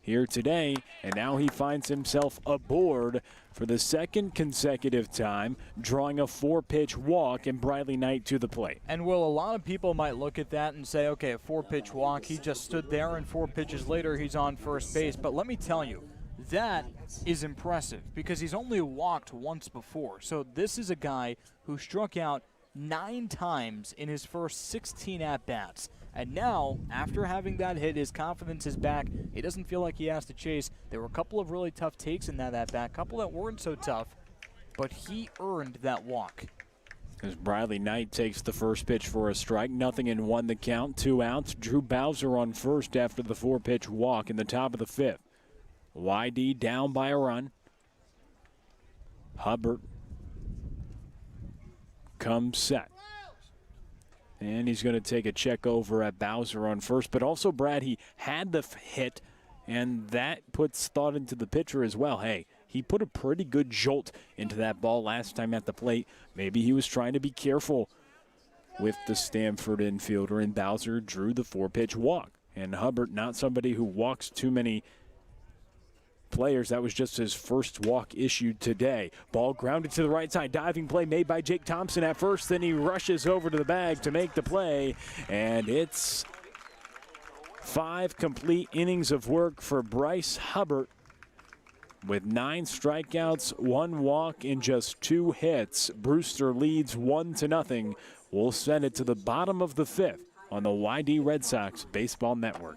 here today, and now he finds himself aboard for the 2nd consecutive time, drawing a 4-pitch walk and Bradley Knight to the plate. And Will, a lot of people might look at that and say, okay, a 4-pitch walk, he just stood there, and 4 pitches later he's on first base. But let me tell you, that is impressive because he's only walked once before. So this is a guy who struck out 9 times in his first 16 at-bats. And now, after having that hit, his confidence is back. He doesn't feel like he has to chase. There were a couple of really tough takes in that at-bat, a couple that weren't so tough, but he earned that walk. As Bradley Knight takes the first pitch for a strike, 0-1 the count, 2 outs. Drew Bowser on first after the 4-pitch walk in the top of the 5th. YD down by a run. Hubbard comes set. And he's going to take a check over at Bowser on first. But also, Brad, he had the hit, and that puts thought into the pitcher as well. Hey, he put a pretty good jolt into that ball last time at the plate. Maybe he was trying to be careful with the Stanford infielder, and Bowser drew the 4-pitch walk. And Hubbard, not somebody who walks too many players. That was just his first walk issued today. Ball grounded to the right side. Diving play made by Jake Thompson at first. Then he rushes over to the bag to make the play. And it's 5 complete innings of work for Bryce Hubbard with 9 strikeouts, 1 walk, and just 2 hits. Brewster leads 1-0. We'll send it to the bottom of the 5th on the YD Red Sox Baseball Network.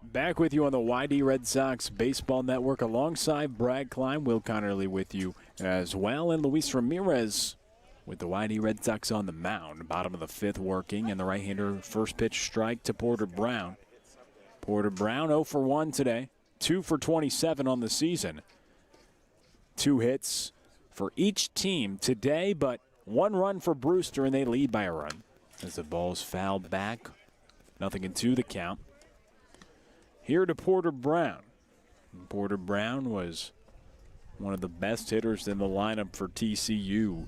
Back with you on the YD Red Sox Baseball Network alongside Brad Klein, Will Connerly with you as well, and Luis Ramirez with the YD Red Sox on the mound. Bottom of the fifth working, and the right-hander first pitch strike to Porter Brown. Porter Brown 0 for 1 today, 2 for 27 on the season. 2 hits for each team today, but 1 run for Brewster, and they lead by a run. As the ball's fouled back, 0-2 the count. Here to Porter Brown. Porter Brown was one of the best hitters in the lineup for TCU.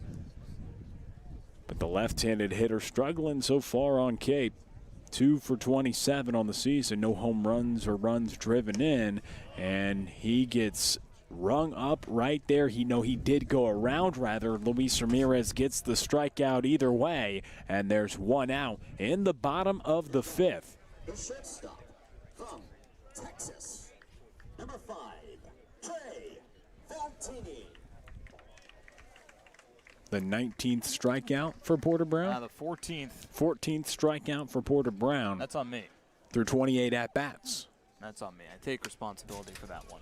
But the left-handed hitter struggling so far on Cape. 2 for 27 on the season. No home runs or runs driven in. And he gets rung up right there. He did go around rather. Luis Ramirez gets the strikeout either way. And there's 1 out in the bottom of the fifth. The shortstop from Texas, number 5, Trey Valtini. The 19th strikeout for Porter Brown? The 14th. 14th strikeout for Porter Brown. That's on me. Through 28 at-bats. That's on me. I take responsibility for that one.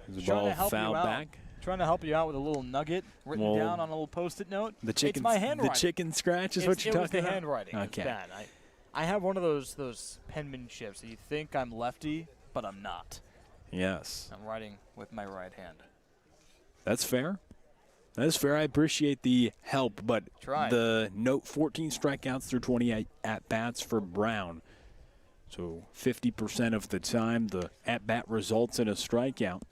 The ball fouled back. Trying to help you out with a little nugget written down on a little Post-it note. It's my handwriting. The chicken scratch is what you're talking about? It was the handwriting. Okay. It's bad. I have one of those penmanships that you think I'm lefty, but I'm not. Yes. I'm writing with my right hand. That's fair. That's fair. I appreciate the help, but Try. The note 14 strikeouts through 28 at-bats for Brown. So 50% of the time, the at-bat results in a strikeout.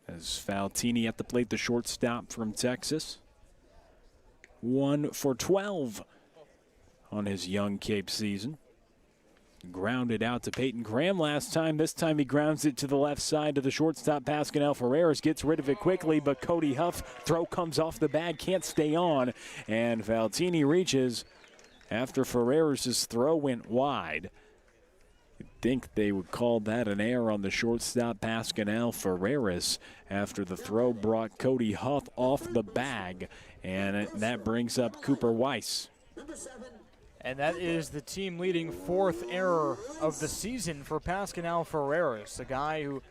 As Valtini at the plate, the shortstop from Texas. 1 for 12 on his young Cape season. Grounded out to Peyton Graham last time. This time he grounds it to the left side to the shortstop. Pascal Ferreras gets rid of it quickly, but Cody Huff throw comes off the bag, can't stay on. And Valtini reaches after Ferreras' throw went wide. You'd think they would call that an error on the shortstop Pascal Ferreras after the throw brought Cody Huff off the bag. And that brings up Cooper Weiss. And that is the team-leading 4th error of the season for Pascal Ferreras, a guy who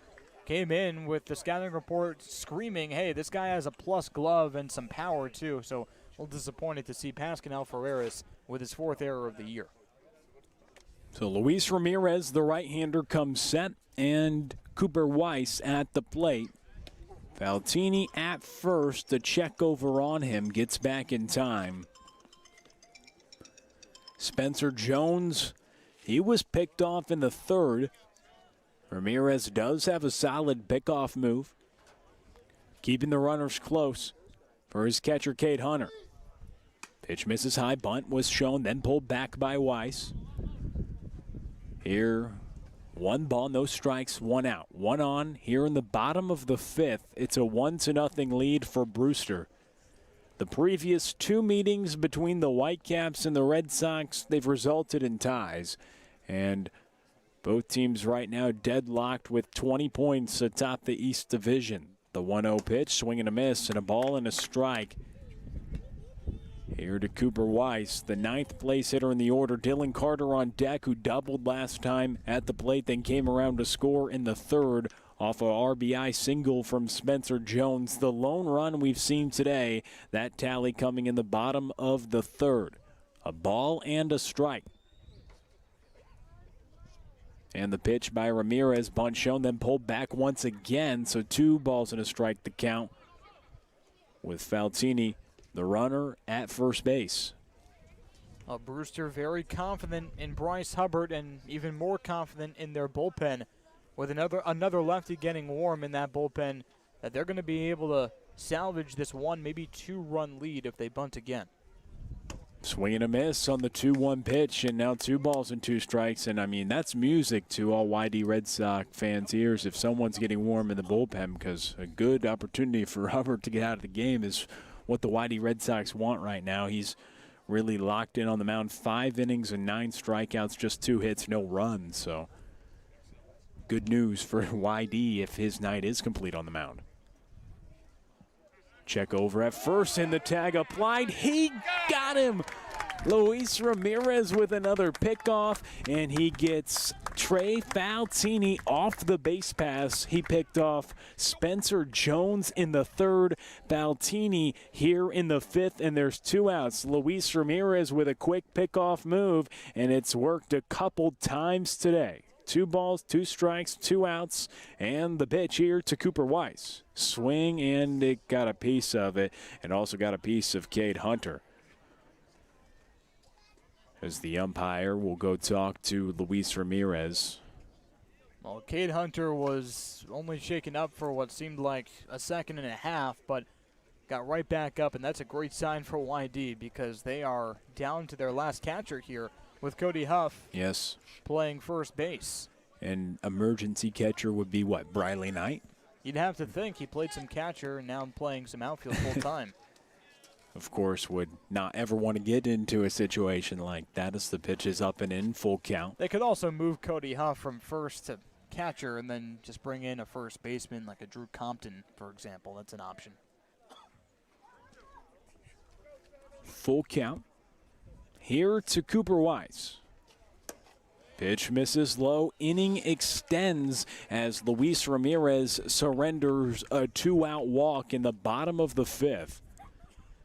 came in with the scouting report screaming, hey, this guy has a plus glove and some power too. So a little disappointed to see Pascal Ferreras with his 4th error of the year. So Luis Ramirez, the right-hander, comes set, and Cooper Weiss at the plate. Valtini at first, the check over on him, gets back in time. Spencer Jones, he was picked off in the 3rd. Ramirez does have a solid pickoff move, keeping the runners close for his catcher, Cade Hunter. Pitch misses high, bunt was shown, then pulled back by Weiss. Here, 1 ball, no strikes, 1 out. 1 on here in the bottom of the 5th. It's a 1-0 lead for Brewster. The previous 2 meetings between the Whitecaps and the Red Sox, they've resulted in ties. And both teams right now deadlocked with 20 points atop the East Division. The 1-0 pitch, swing and a miss, and a ball and a strike. Here to Cooper Weiss, the 9th place hitter in the order. Dylan Carter on deck, who doubled last time at the plate, then came around to score in the 3rd. Off a RBI single from Spencer Jones. The lone run we've seen today, that tally coming in the bottom of the 3rd. A ball and a strike. And the pitch by Ramirez, bunt shown, then pulled back once again. So 2 balls and a strike to count with Valtini, the runner, at first base. Brewster very confident in Bryce Hubbard and even more confident in their bullpen. With another lefty getting warm in that bullpen, that they're going to be able to salvage this 1, maybe 2-run lead if they bunt again. Swing and a miss on the 2-1 pitch, and now 2 balls and 2 strikes. And, I mean, that's music to all YD Red Sox fans' ears if someone's getting warm in the bullpen, because a good opportunity for Hubbard to get out of the game is what the YD Red Sox want right now. He's really locked in on the mound. 5 innings and 9 strikeouts, just 2 hits, no runs. So good news for YD if his night is complete on the mound. Check over at first, and the tag applied. He got him. Luis Ramirez with another pickoff, and he gets Trey Faltini off the base pass. He picked off Spencer Jones in the third, Faltini here in the fifth, and there's 2 outs. Luis Ramirez with a quick pickoff move, and it's worked a couple times today. 2 balls, 2 strikes, 2 outs, and the pitch here to Cooper Weiss. Swing, and it got a piece of it, and also got a piece of Cade Hunter. As the umpire will go talk to Luis Ramirez. Well, Cade Hunter was only shaken up for what seemed like a second and a half, but got right back up, and that's a great sign for YD because they are down to their last catcher here with Cody Huff. Yes. Playing first base. And emergency catcher would be what, Briley Knight? You'd have to think he played some catcher and now playing some outfield full time. Of course, would not ever want to get into a situation like that as the pitch is up and in, full count. They could also move Cody Huff from first to catcher and then just bring in a first baseman like a Drew Compton, for example. That's an option. Full count. Here to Cooper Weiss. Pitch misses low. Inning extends as Luis Ramirez surrenders a 2-out walk in the bottom of the fifth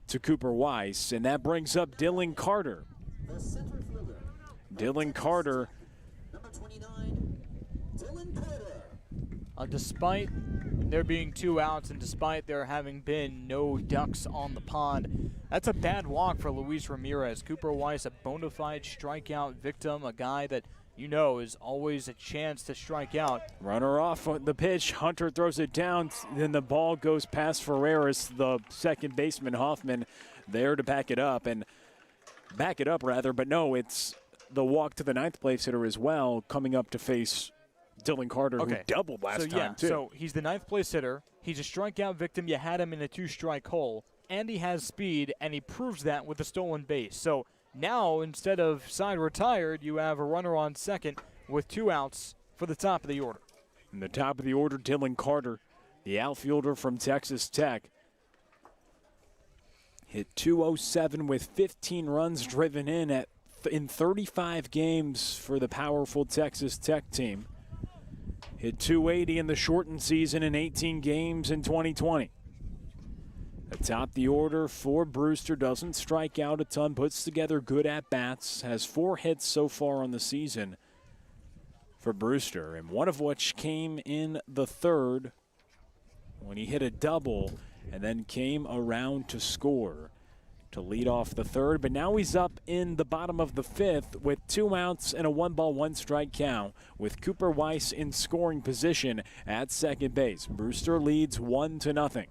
to Cooper Weiss, and that brings up Dylan Carter. The center fielder, Dylan Carter. number 29, Dylan Carter. Despite there being 2 outs and despite there having been no ducks on the pond, that's a bad walk for Luis Ramirez. Cooper Weiss, a bona fide strikeout victim, a guy that you know is always a chance to strike out. Runner off the pitch. Hunter throws it down. Then the ball goes past Ferreras, the second baseman Hoffman, there to back it up. But no, it's the walk to the ninth place hitter as well, coming up to face Dylan Carter, who doubled last time, too. So he's the ninth place hitter. He's a strikeout victim. You had him in a 2-strike hole. And he has speed, and he proves that with a stolen base. So now, instead of side retired, you have a runner on second with 2 outs for the top of the order. In the top of the order, Dylan Carter, the outfielder from Texas Tech. Hit .207 with 15 runs driven in 35 games for the powerful Texas Tech team. Hit .280 in the shortened season in 18 games in 2020. Atop the order for Brewster, doesn't strike out a ton, puts together good at-bats, has 4 hits so far on the season for Brewster, and one of which came in the third when he hit a double and then came around to score to lead off the third. But now he's up in the bottom of the fifth with 2 outs and a 1-ball, 1-strike count with Cooper Weiss in scoring position at second base. Brewster leads 1-0.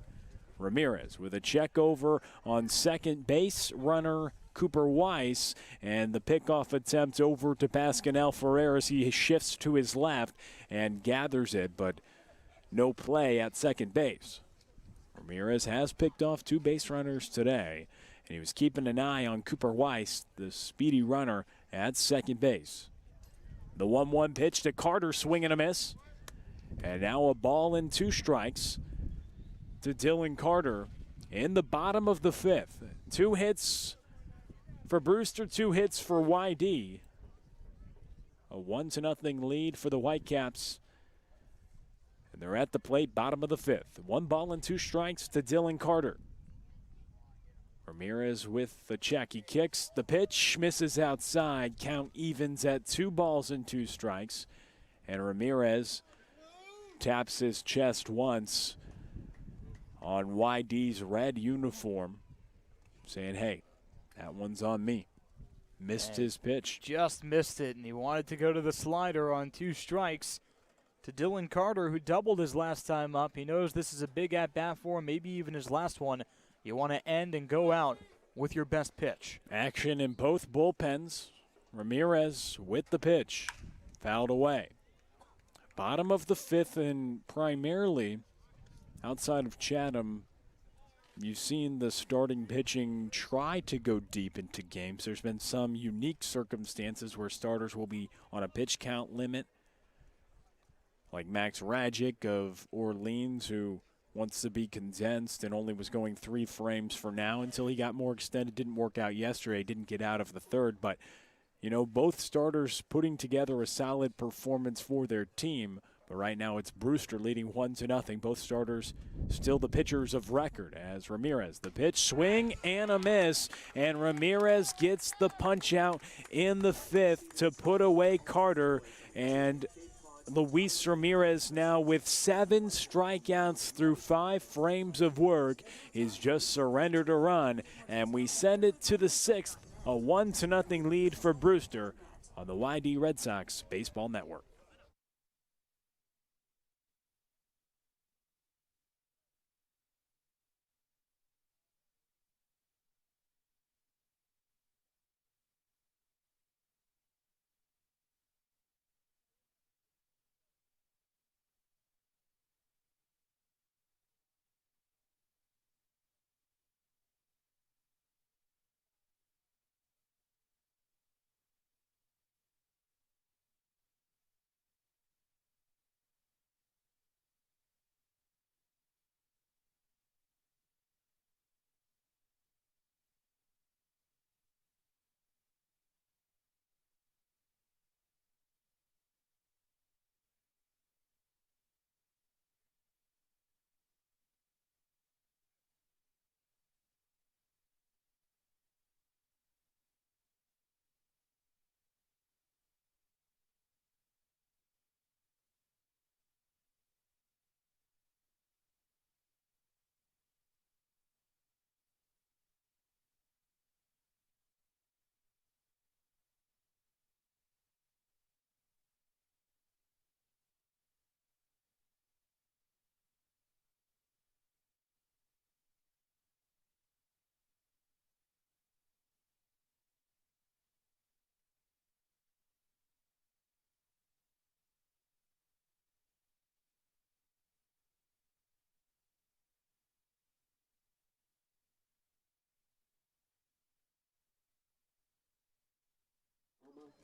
Ramirez with a check over on second base runner Cooper Weiss, and the pickoff attempt over to Pascanel Ferreras. He shifts to his left and gathers it, but no play at second base. Ramirez has picked off 2 base runners today, and he was keeping an eye on Cooper Weiss, the speedy runner at second base. The 1-1 pitch to Carter, swing and a miss, and now a ball and 2 strikes to Dylan Carter in the bottom of the fifth. 2 hits for Brewster, 2 hits for YD. A 1-0 lead for the Whitecaps. And they're at the plate, bottom of the fifth. 1 ball and 2 strikes to Dylan Carter. Ramirez with the check. He kicks the pitch, misses outside. Count evens at 2 balls and 2 strikes. And Ramirez taps his chest once on YD's red uniform, saying, hey, that one's on me. Missed his pitch. Just missed it, and he wanted to go to the slider on 2 strikes to Dylan Carter, who doubled his last time up. He knows this is a big at-bat for him, maybe even his last one. You want to end and go out with your best pitch. Action in both bullpens. Ramirez with the pitch. Fouled away. Bottom of the fifth, and primarily outside of Chatham, you've seen the starting pitching try to go deep into games. There's been some unique circumstances where starters will be on a pitch count limit, like Max Rajic of Orleans, who wants to be condensed and only was going 3 frames for now until he got more extended. Didn't work out yesterday, didn't get out of the third, but you know, both starters putting together a solid performance for their team. But right now it's Brewster leading 1-0. Both starters still the pitchers of record as Ramirez. The pitch, swing and a miss. And Ramirez gets the punch out in the 5th to put away Carter. And Luis Ramirez now with 7 strikeouts through 5 frames of work. He's just surrendered a run. And we send it to the 6th. A 1-0 lead for Brewster on the YD Red Sox Baseball Network.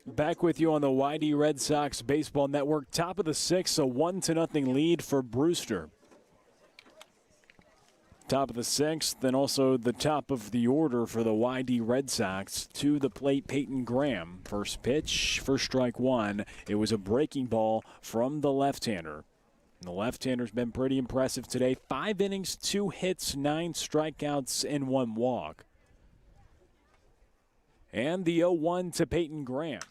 Back with you on the YD Red Sox Baseball Network. Top of the 6th, a 1-0 lead for Brewster. Top of the 6th, and also the top of the order for the YD Red Sox. To the plate, Peyton Graham. First pitch for strike 1. It was a breaking ball from the left-hander. The left-hander's been pretty impressive today. 5 innings, 2 hits, 9 strikeouts, and 1 walk. And the 0-1 to Peyton Graham.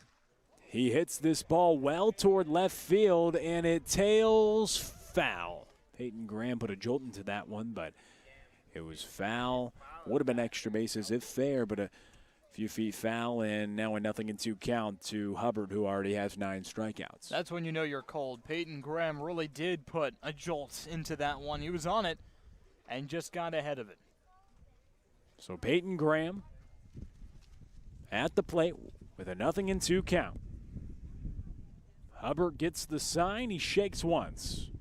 He hits this ball well toward left field, and it tails foul. Peyton Graham put a jolt into that one, but it was foul. Would have been extra bases if fair, but a few feet foul, and now a 0-2 count to Hubbard, who already has 9 strikeouts. That's when you know you're cold. Peyton Graham really did put a jolt into that one. He was on it and just got ahead of it. So Peyton Graham at the plate with a 0-2 count. Hubbard gets the sign. He shakes once.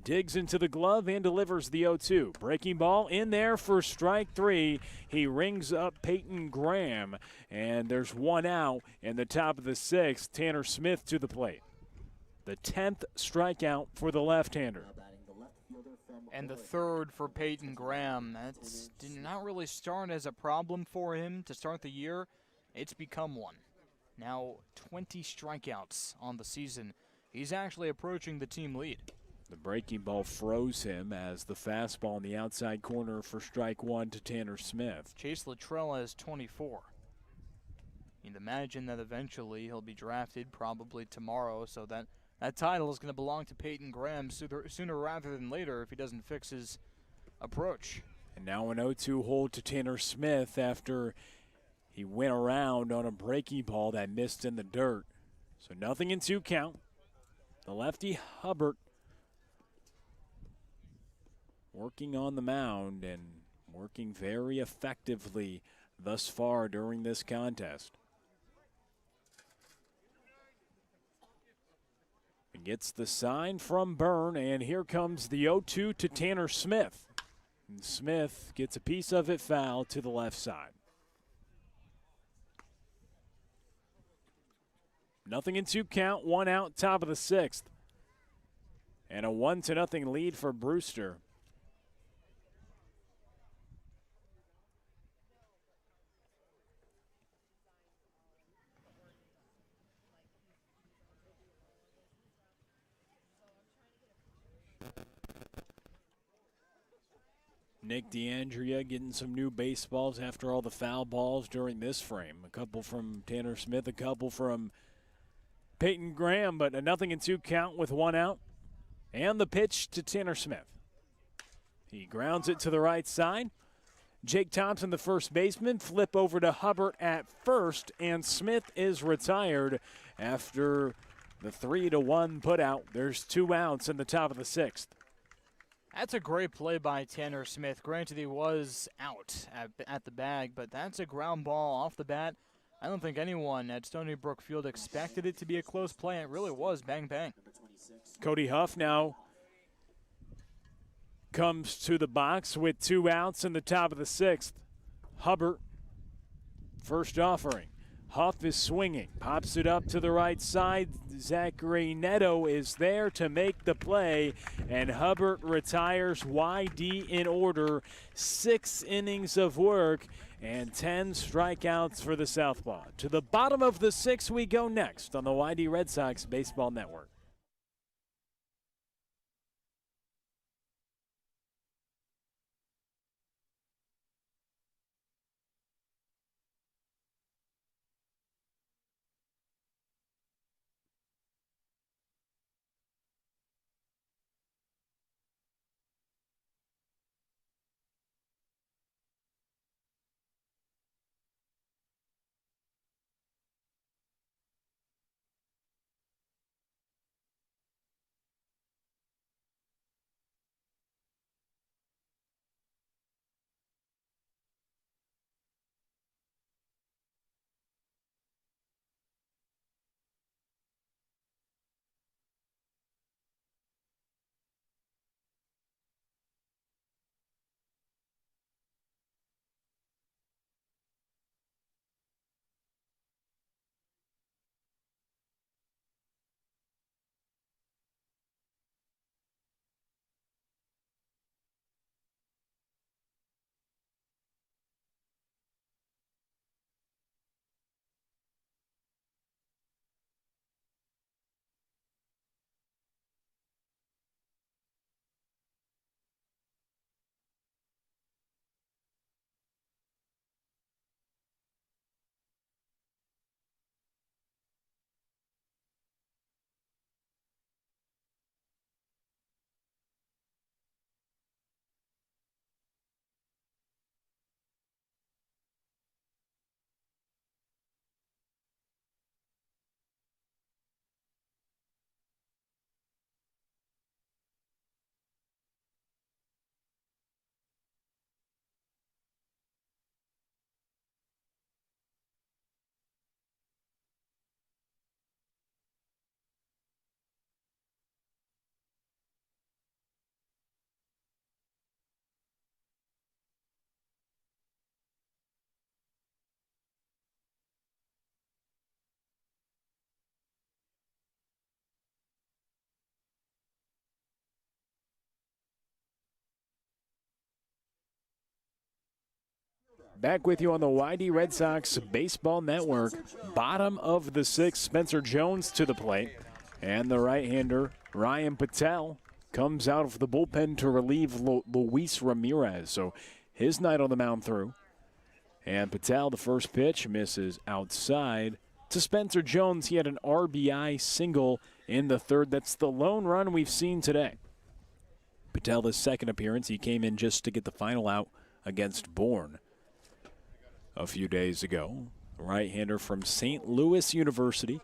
Digs into the glove and delivers the 0-2. Breaking ball in there for strike 3. He rings up Peyton Graham, and there's 1 out in the top of the 6th. Tanner Smith to the plate. The 10th strikeout for the left-hander. And the 3rd for Peyton Graham. That did not really start as a problem for him to start the year. It's become one. Now 20 strikeouts on the season. He's actually approaching the team lead. The breaking ball froze him as the fastball in the outside corner for strike 1 to Tanner Smith. Chase Latrella is 24. You'd imagine that eventually he'll be drafted probably tomorrow, so that title is going to belong to Peyton Graham sooner rather than later if he doesn't fix his approach. And now an 0-2 hold to Tanner Smith after he went around on a breaking ball that missed in the dirt. So 0-2 count. The lefty Hubbard working on the mound and working very effectively thus far during this contest. He gets the sign from Byrne, and here comes the 0-2 to Tanner Smith. And Smith gets a piece of it foul to the left side. 0-2 count, 1 out, top of the 6th. And a 1-0 lead for Brewster. Nick DeAndrea getting some new baseballs after all the foul balls during this frame. A couple from Tanner Smith, a couple from Peyton Graham, but a 0-2 count with 1 out. And the pitch to Tanner Smith. He grounds it to the right side. Jake Thompson, the first baseman, flip over to Hubbard at first, and Smith is retired after the 3-1 putout. There's 2 outs in the top of the 6th. That's a great play by Tanner Smith. Granted, he was out at the bag, but that's a ground ball off the bat. I don't think anyone at Stony Brook Field expected it to be a close play. It really was bang, bang. Cody Huff now comes to the box with 2 outs in the top of the 6th. Hubbard, first offering. Huff is swinging, pops it up to the right side. Zachary Neto is there to make the play, and Hubbard retires YD in order. 6 innings of work and 10 strikeouts for the Southpaw. To the bottom of the 6th we go next on the YD Red Sox Baseball Network. Back with you on the YD Red Sox Baseball Network. Bottom of the 6th, Spencer Jones to the plate. And the right-hander, Ryan Patel, comes out of the bullpen to relieve Luis Ramirez. So his night on the mound through. And Patel, the first pitch, misses outside to Spencer Jones. He had an RBI single in the 3rd. That's the lone run we've seen today. Patel, his 2nd appearance, he came in just to get the final out against Bourne a few days ago. Right-hander from St. Louis University.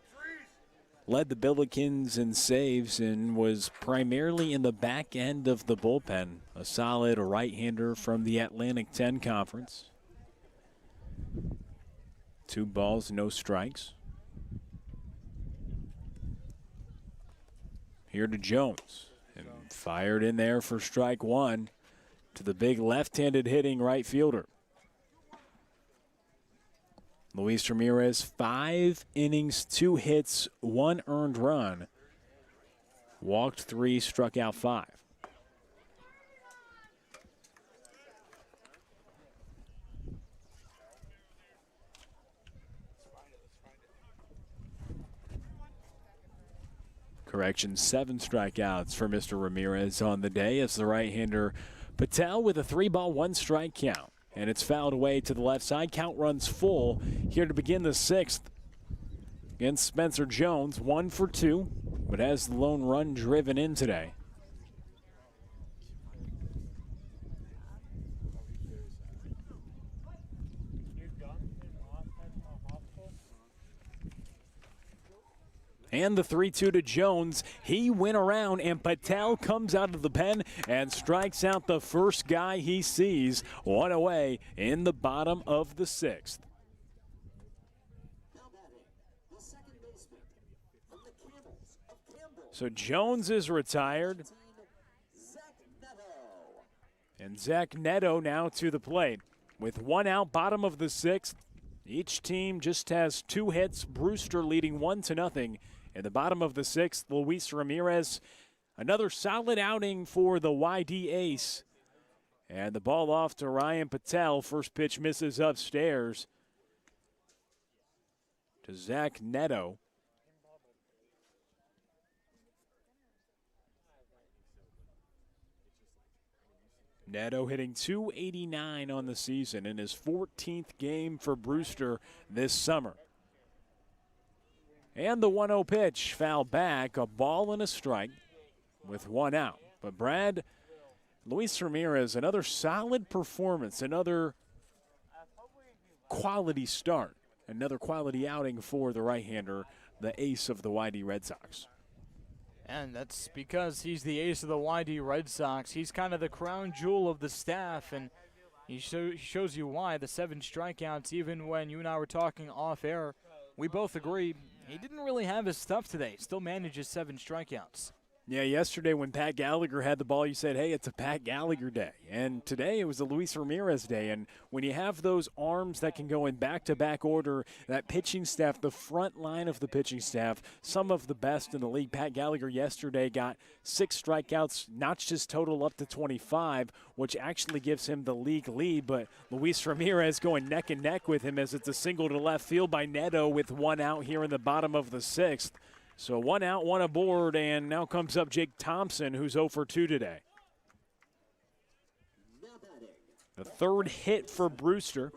Led the Billikens in saves and was primarily in the back end of the bullpen. A solid right-hander from the Atlantic 10 Conference. 2 balls, no strikes. Here to Jones. And fired in there for strike 1 to the big left-handed hitting right fielder. Luis Ramirez, 5 innings, 2 hits, 1 earned run. Walked 3, struck out 5. Correction, 7 strikeouts for Mr. Ramirez on the day as the right-hander Patel with a 3-ball, 1-strike count. And it's fouled away to the left side. Count runs full here to begin the 6th. Against Spencer Jones, 1 for 2, but has the lone run driven in today. And the 3-2 to Jones. He went around, and Patel comes out of the pen and strikes out the first guy he sees. One away in the bottom of the 6th. So Jones is retired. And Zach Neto now to the plate. With 1 out, bottom of the 6th. Each team just has 2 hits. Brewster leading 1-0. In the bottom of the 6th, Luis Ramirez, another solid outing for the YD ace. And the ball off to Ryan Patel. First pitch misses upstairs to Zach Neto. Neto hitting .289 on the season in his 14th game for Brewster this summer. And the 1-0 pitch, foul back, a ball and a strike with 1 out. But Brad, Luis Ramirez, another solid performance, another quality start, another quality outing for the right-hander, the ace of the YD Red Sox. And that's because he's the ace of the YD Red Sox. He's kind of the crown jewel of the staff, and he shows you why. The 7 strikeouts, even when you and I were talking off air, we both agree he didn't really have his stuff today. Still manages 7 strikeouts. Yeah, yesterday when Pat Gallagher had the ball, you said, hey, it's a Pat Gallagher day. And today it was a Luis Ramirez day. And when you have those arms that can go in back-to-back order, that pitching staff, the front line of the pitching staff, some of the best in the league. Pat Gallagher yesterday got 6 strikeouts, notched his total up to 25, which actually gives him the league lead. But Luis Ramirez going neck and neck with him as it's a single to left field by Neto with 1 out here in the bottom of the 6th. So 1 out, 1 aboard, and now comes up Jake Thompson, who's 0 for 2 today. The 3rd hit for Brewster.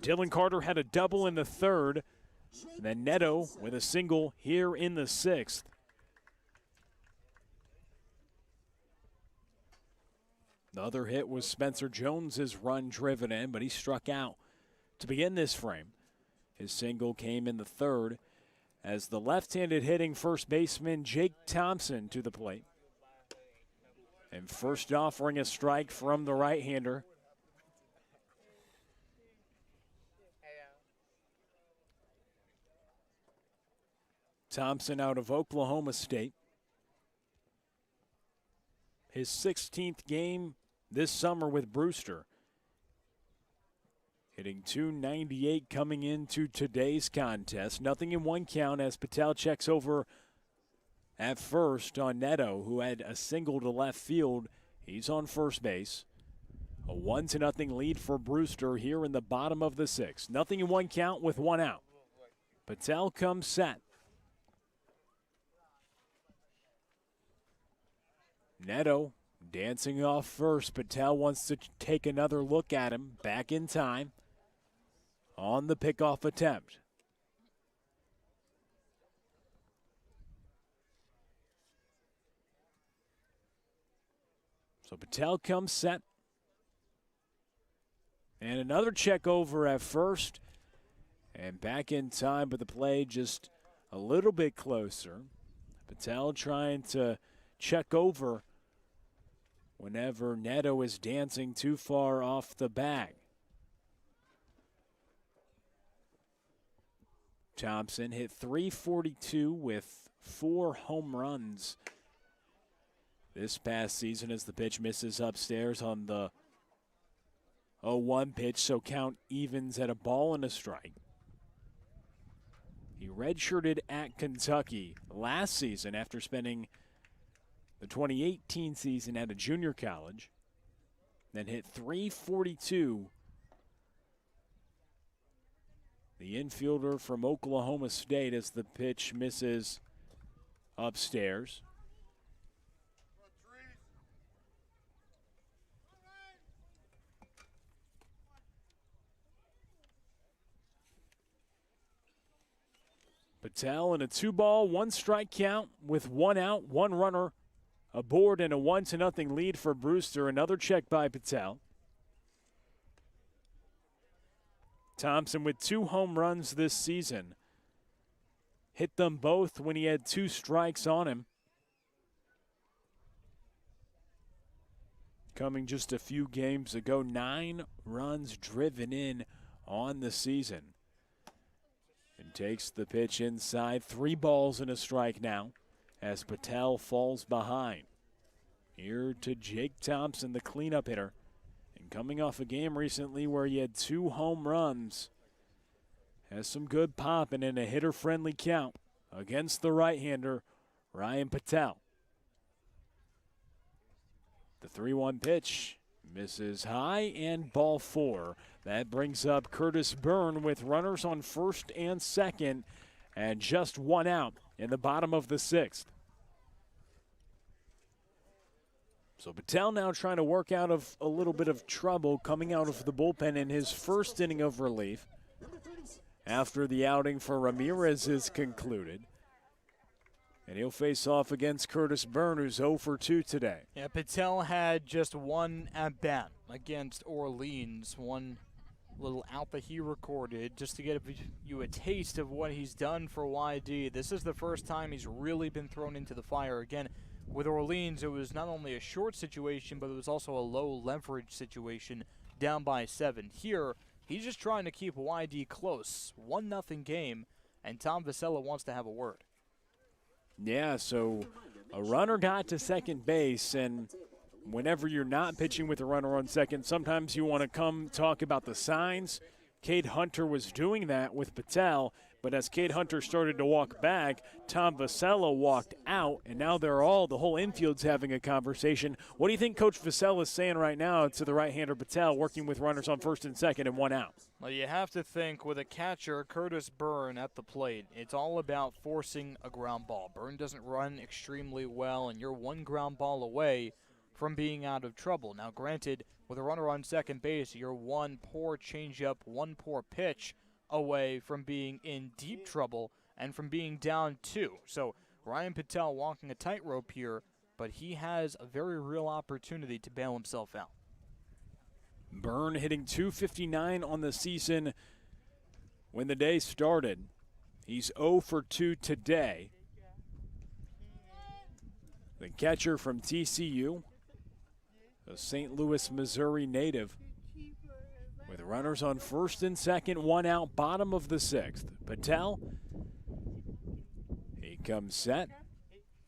Dylan Carter had a double in the 3rd. And then Neto with a single here in the 6th. The other hit was Spencer Jones's run driven in, but he struck out to begin this frame. His single came in the 3rd. As the left-handed hitting first baseman Jake Thompson to the plate. And first offering a strike from the right-hander. Thompson out of Oklahoma State. His 16th game this summer with Brewster. Hitting .298 coming into today's contest. Nothing in 1 count as Patel checks over at first on Neto, who had a single to left field. He's on first base. A 1-0 lead for Brewster here in the bottom of the 6th. Nothing in 1 count with 1 out. Patel comes set. Neto dancing off first. Patel wants to take another look at him. Back in time. On the pickoff attempt. So Patel comes set. And another check over at first. And back in time, but the play just a little bit closer. Patel trying to check over whenever Neto is dancing too far off the bag. Thompson hit .342 with 4 home runs this past season as the pitch misses upstairs on the 0-1 pitch, so count evens at a ball and a strike. He redshirted at Kentucky last season after spending the 2018 season at a junior college, then hit .342. The infielder from Oklahoma State as the pitch misses upstairs. Patel in a 2-ball, 1-strike count with 1 out, 1 runner aboard, and a 1-0 lead for Brewster. Another check by Patel. Thompson with 2 home runs this season. Hit them both when he had 2 strikes on him. Coming just a few games ago, 9 runs driven in on the season. And takes the pitch inside. 3 balls and a strike now as Patel falls behind. Here to Jake Thompson, the cleanup hitter. And coming off a game recently where he had 2 home runs. Has some good pop and in a hitter-friendly count against the right-hander, Ryan Patel. The 3-1 pitch misses high and ball 4. That brings up Curtis Byrne with runners on first and second and just 1 out in the bottom of the 6th. So Patel now trying to work out of a little bit of trouble coming out of the bullpen in his first inning of relief after the outing for Ramirez is concluded. And he'll face off against Curtis Byrne, who's 0 for 2 today. Yeah, Patel had just 1 at-bat against Orleans, 1 little out that he recorded just to get you a taste of what he's done for YD. This is the first time he's really been thrown into the fire. Again, with Orleans, it was not only a short situation, but it was also a low-leverage situation down by 7. Here, he's just trying to keep YD close. 1-0 game, and Tom Vasella wants to have a word. Yeah, so a runner got to second base, and whenever you're not pitching with a runner on second, sometimes you want to come talk about the signs. Cade Hunter was doing that with Patel, but as Cade Hunter started to walk back, Tom Vasella walked out, and now the whole infield's having a conversation. What do you think Coach Vasella is saying right now to the right-hander Patel, working with runners on first and second and 1 out? Well, you have to think with a catcher, Curtis Byrne, at the plate, it's all about forcing a ground ball. Byrne doesn't run extremely well, and you're 1 ground ball away from being out of trouble. Now, granted, with a runner on second base, you're 1 poor changeup, 1 poor pitch away from being in deep trouble and from being down 2. So Ryan Patel walking a tightrope here, but he has a very real opportunity to bail himself out. Byrne hitting .259 on the season when the day started. He's 0 for 2 today. The catcher from TCU, a St. Louis, Missouri native, with runners on first and second, 1 out, bottom of the 6th. Patel, he comes set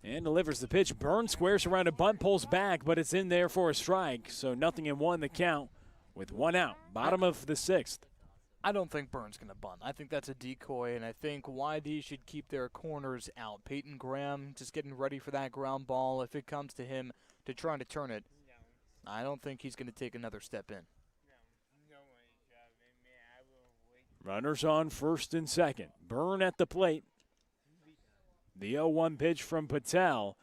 and delivers the pitch. Byrne squares around a bunt, pulls back, but it's in there for a strike. So 0-1 the count with 1 out, bottom of the 6th. I don't think Byrne's going to bunt. I think that's a decoy, and I think YD should keep their corners out. Peyton Graham just getting ready for that ground ball. If it comes to him to trying to turn it, I don't think he's going to take another step in. Runners on first and second. Byrne at the plate. The 0-1 pitch from Patel.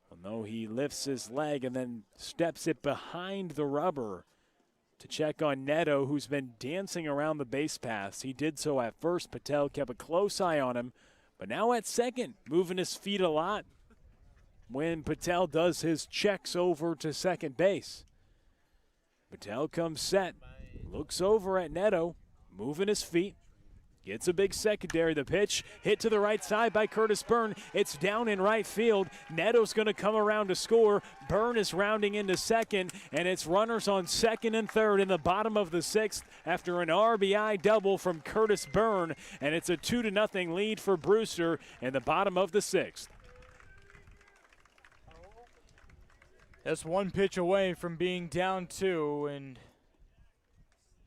Although he lifts his leg and then steps it behind the rubber to check on Neto, who's been dancing around the base paths. He did so at first. Patel kept a close eye on him. But now at second, moving his feet a lot when Patel does his checks over to second base. Patel comes set, looks over at Neto, moving his feet, gets a big secondary. The pitch hit to the right side by Curtis Byrne. It's down in right field. Neto's going to come around to score. Byrne is rounding into second, and it's runners on second and third in the bottom of the 6th after an RBI double from Curtis Byrne, and it's a 2-0 lead for Brewster in the bottom of the 6th. That's 1 pitch away from being down 2, and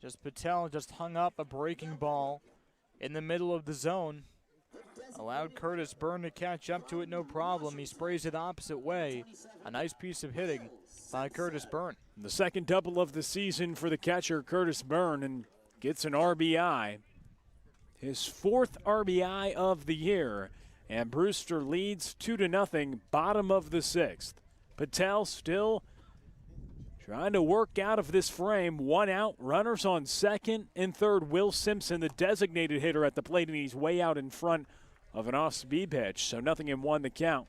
just Patel just hung up a breaking ball in the middle of the zone. Allowed Curtis Byrne to catch up to it, no problem. He sprays it opposite way. A nice piece of hitting by Curtis Byrne. The second double of the season for the catcher, Curtis Byrne, and gets an RBI. His 4th RBI of the year, and Brewster leads 2-0, bottom of the 6th. Patel still trying to work out of this frame. 1 out, runners on second and third. Will Simpson, the designated hitter at the plate, and he's way out in front of an off-speed pitch, so 0-1 the count.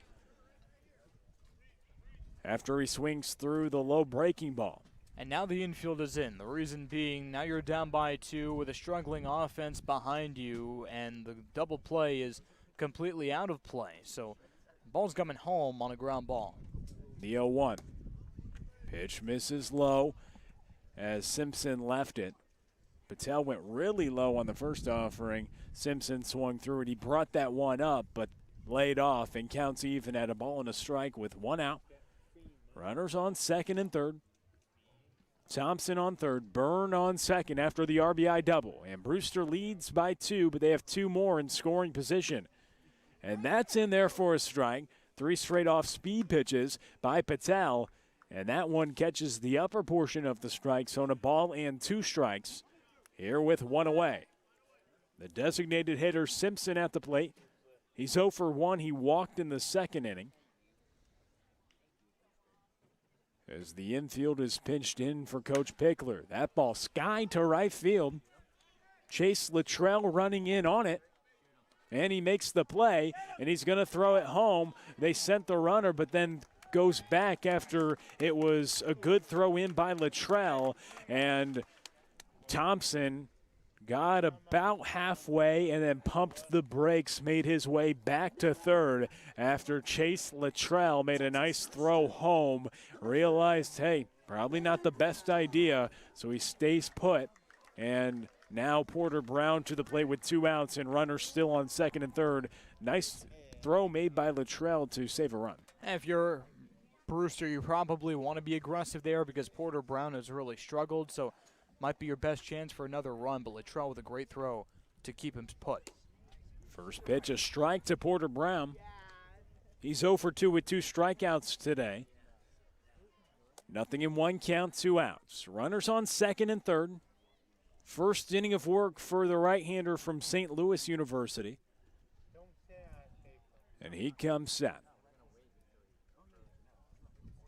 After he swings through the low breaking ball. And now the infield is in. The reason being, now you're down by 2 with a struggling offense behind you, and the double play is completely out of play. So ball's coming home on a ground ball. The 0-1. Pitch misses low as Simpson left it. Patel went really low on the first offering. Simpson swung through it. He brought that one up, but laid off and counts even at a ball and a strike with 1 out. Runners on second and third. Thompson on third, Byrne on second after the RBI double. And Brewster leads by 2, but they have 2 more in scoring position. And that's in there for a strike. 3 straight off-speed pitches by Patel. And that one catches the upper portion of the strike zone, a ball and 2 strikes. Here with 1 away. The designated hitter, Simpson, at the plate. He's 0 for 1. He walked in the second inning. As the infield is pinched in for Coach Pickler. That ball sky to right field. Chase Luttrell running in on it. And he makes the play, and he's going to throw it home. They sent the runner, but then goes back after it was a good throw in by Luttrell. And Thompson got about halfway and then pumped the brakes, made his way back to third after Chase Luttrell made a nice throw home. Realized, hey, probably not the best idea, so he stays put. And now Porter Brown to the plate with 2 outs and runners still on second and third. Nice throw made by Luttrell to save a run. If you're Brewster, you probably want to be aggressive there because Porter Brown has really struggled, so might be your best chance for another run, but Luttrell with a great throw to keep him put. First pitch, a strike to Porter Brown. He's 0 for 2 with 2 strikeouts today. 0-1 count, 2 outs. Runners on second and third. First inning of work for the right-hander from St. Louis University. And he comes set.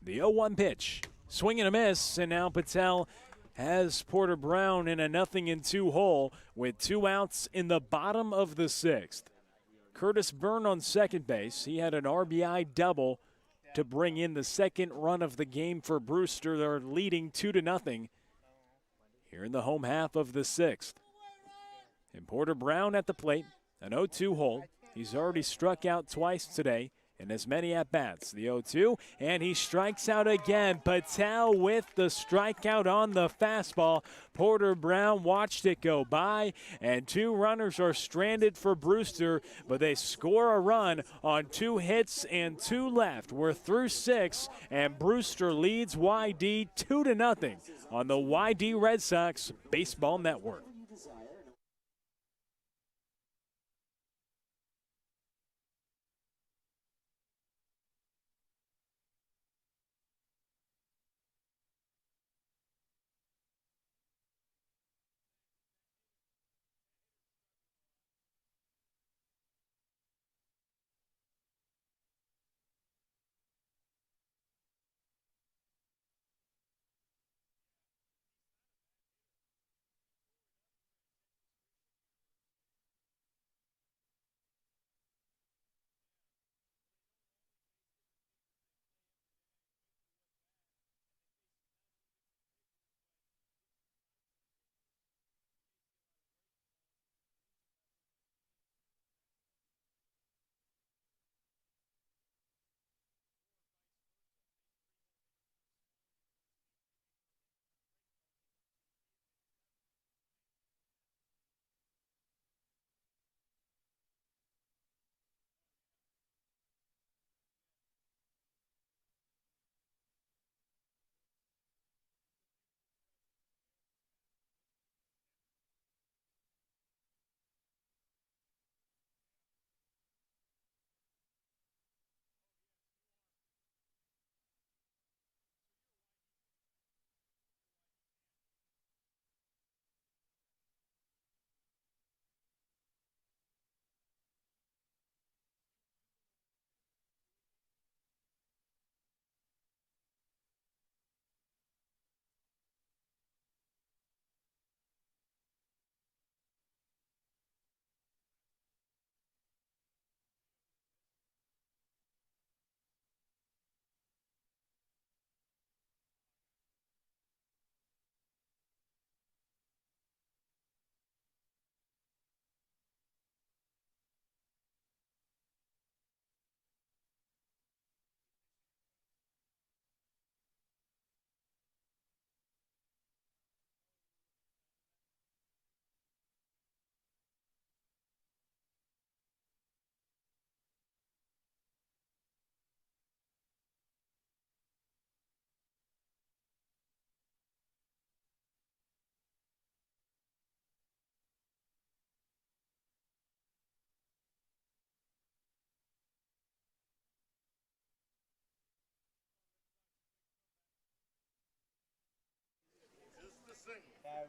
The 0-1 pitch. Swing and a miss, and now Patel has Porter Brown in a 0-2 hole with 2 outs in the bottom of the 6th. Curtis Byrne on second base. He had an RBI double to bring in the second run of the game for Brewster. They're leading 2-0 here in the home half of the 6th. And Porter Brown at the plate, an 0-2 hole. He's already struck out twice today in as many at-bats. The 0-2, and he strikes out again. Patel with the strikeout on the fastball. Porter Brown watched it go by, and 2 runners are stranded for Brewster, but they score a run on 2 hits and 2 left. We're through 6, and Brewster leads YD 2-0 on the YD Red Sox Baseball Network.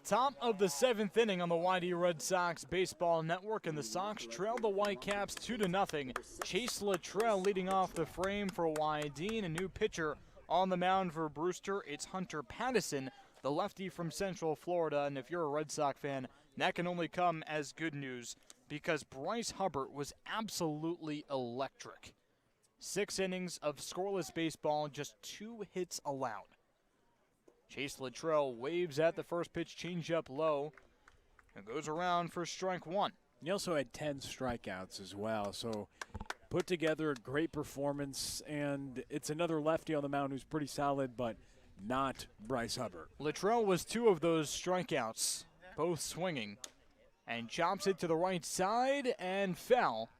Top of the 7th inning on the YD Red Sox Baseball Network, and the Sox trail the Whitecaps 2-0. Chase Luttrell leading off the frame for YD, and a new pitcher on the mound for Brewster. It's Hunter Pattison, the lefty from Central Florida, and if you're a Red Sox fan, that can only come as good news because Bryce Hubbard was absolutely electric. 6 innings of scoreless baseball, just 2 hits allowed. Chase Luttrell waves at the first pitch, changeup low, and goes around for strike 1. He also had 10 strikeouts as well, so put together a great performance, and it's another lefty on the mound who's pretty solid, but not Bryce Hubbard. Luttrell was 2 of those strikeouts, both swinging, and chops it to the right side and foul.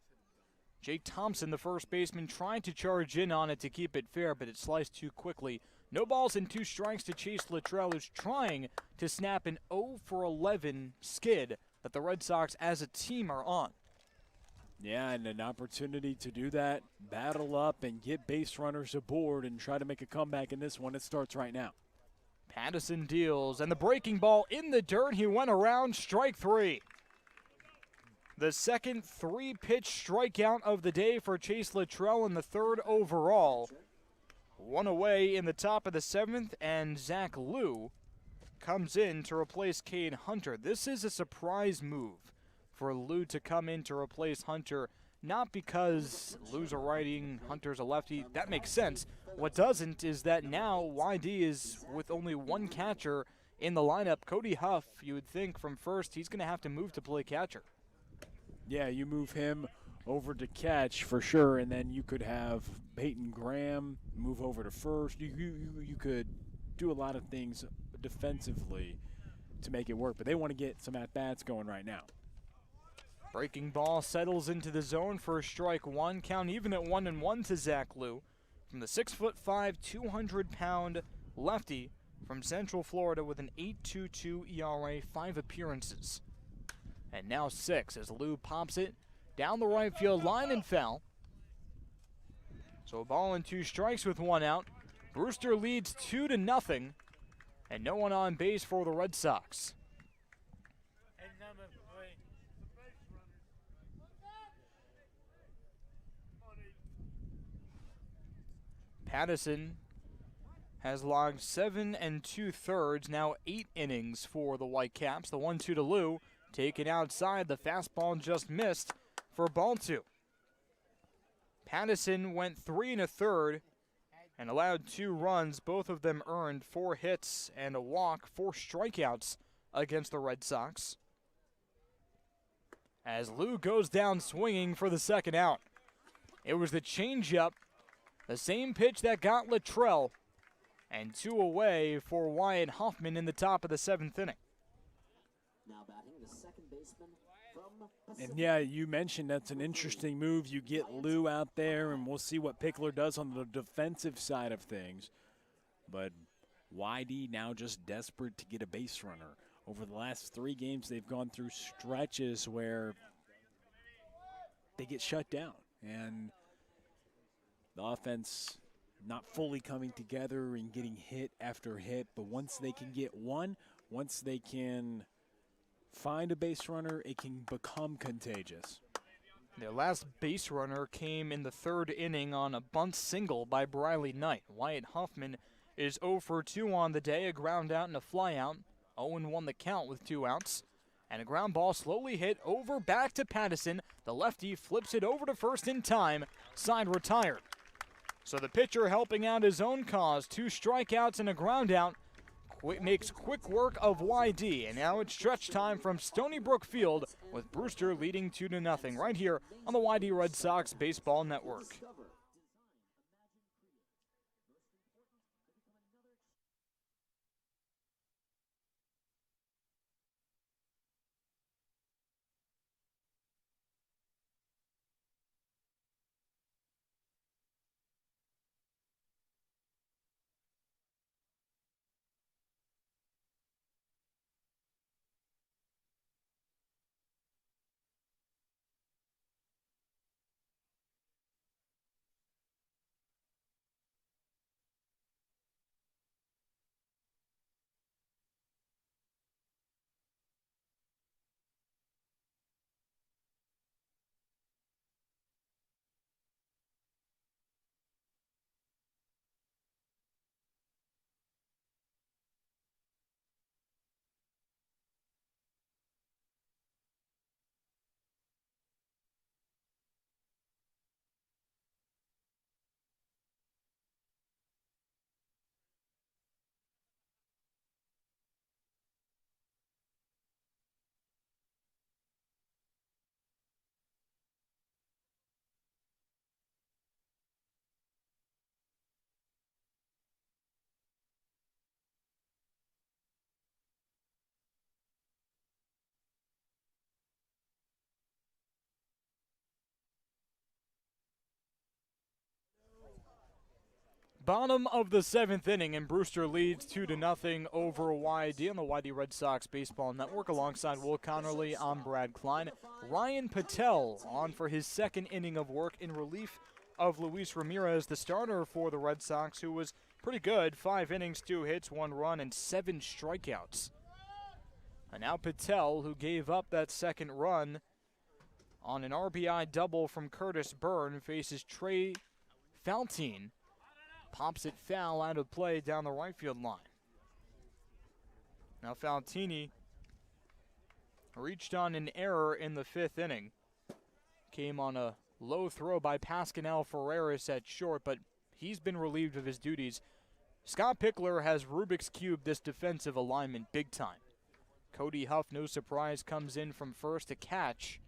Jake Thompson, the first baseman, tried to charge in on it to keep it fair, but it sliced too quickly. No balls and 2 strikes to Chase Luttrell, who's trying to snap an 0-for-11 skid that the Red Sox as a team are on. Yeah, and an opportunity to do that, battle up and get base runners aboard and try to make a comeback in this one. It starts right now. Pattison deals, and the breaking ball in the dirt. He went around, strike 3. The second 3-pitch strikeout of the day for Chase Luttrell and the 3rd overall. 1 away in the top of the 7th, and Zach Liu comes in to replace Cade Hunter. This is a surprise move for Liu to come in to replace Hunter, not because Liu's a righty, Hunter's a lefty. That makes sense. What doesn't is that now YD is with only 1 catcher in the lineup. Cody Huff, you would think from first, he's going to have to move to play catcher. Yeah, you move him over to catch for sure, and then you could have Peyton Graham move over to first. You could do a lot of things defensively to make it work, but they want to get some at-bats going right now. Breaking ball settles into the zone for strike 1. Count even at 1-1 to Zach Liu from the 6'5", 200-pound lefty from Central Florida with an 8.22 ERA, 5 appearances. And now 6 as Liu pops it down the right field line and foul. So a ball and 2 strikes with 1 out. Brewster leads 2-0, and no one on base for the Red Sox. Pattison has logged 7 2/3, now 8 innings for the Whitecaps. The 1-2 to Liu, taken outside. The fastball just missed for ball 2. Pattison went 3 1/3 and allowed 2 runs. Both of them earned 4 hits and a walk, 4 strikeouts against the Red Sox. As Liu goes down swinging for the 2nd out. It was the changeup, the same pitch that got Luttrell, and 2 away for Wyatt Hoffman in the top of the 7th inning. Now batting the second baseman from Pacific. And yeah, you mentioned that's an interesting move. You get Liu out there, and we'll see what Pickler does on the defensive side of things. But YD now just desperate to get a base runner. Over the last 3 games, they've gone through stretches where they get shut down. And the offense not fully coming together and getting hit after hit. But once they can get one, once they can find a base runner, it can become contagious. Their last base runner came in the 3rd inning on a bunt single by Briley Knight. Wyatt Hoffman is 0 for 2 on the day, a ground out and a fly out. 0-1 the count with 2 outs. And a ground ball slowly hit over back to Pattison. The lefty flips it over to first in time. Side retired. So the pitcher helping out his own cause. 2 strikeouts and a ground out. Makes quick work of YD, and now it's stretch time from Stony Brook Field with Brewster leading 2-0 right here on the YD Red Sox Baseball Network. Bottom of the 7th inning, and Brewster leads 2-0 over YD on the YD Red Sox Baseball Network. Alongside Will Connerly, I'm Brad Klein. Ryan Patel on for his second inning of work in relief of Luis Ramirez, the starter for the Red Sox, who was pretty good. 5 innings, 2 hits, 1 run, and 7 strikeouts. And now Patel, who gave up that second run on an RBI double from Curtis Byrne, faces Trey Faltine. Pops it foul out of play down the right field line. Now Faltini reached on an error in the 5th inning. Came on a low throw by Pascanel Ferreras at short, but he's been relieved of his duties. Scott Pickler has Rubik's Cube this defensive alignment big time. Cody Huff, no surprise, comes in from first to catch,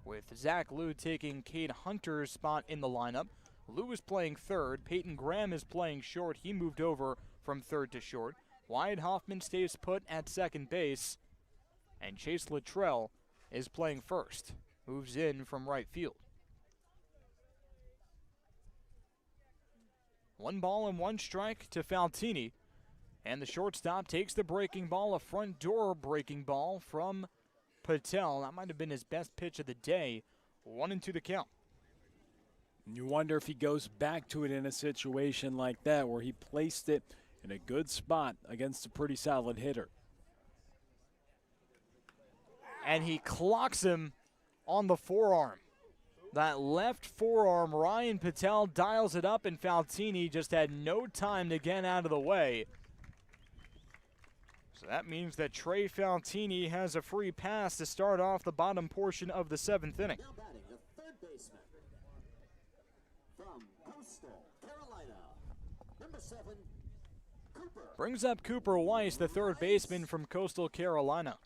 with Zach Liu taking Cade Hunter's spot in the lineup. Liu is playing third. Peyton Graham is playing short. He moved over from third to short. Wyatt Hoffman stays put at second base. And Chase Luttrell is playing first. Moves in from right field. 1 ball and 1 strike to Faltini. And the shortstop takes the breaking ball, a front door breaking ball from Patel. That might have been his best pitch of the day. 1-2 the count. You wonder if he goes back to it in a situation like that where he placed it in a good spot against a pretty solid hitter. And he clocks him on the forearm. That left forearm, Ryan Patel dials it up, and Faltini just had no time to get out of the way. So that means that Trey Faltini has a free pass to start off the bottom portion of the 7th inning. Now batting the third baseman from Coastal Carolina, number 7, Cooper. Brings up Cooper Weiss, the third baseman from Coastal Carolina.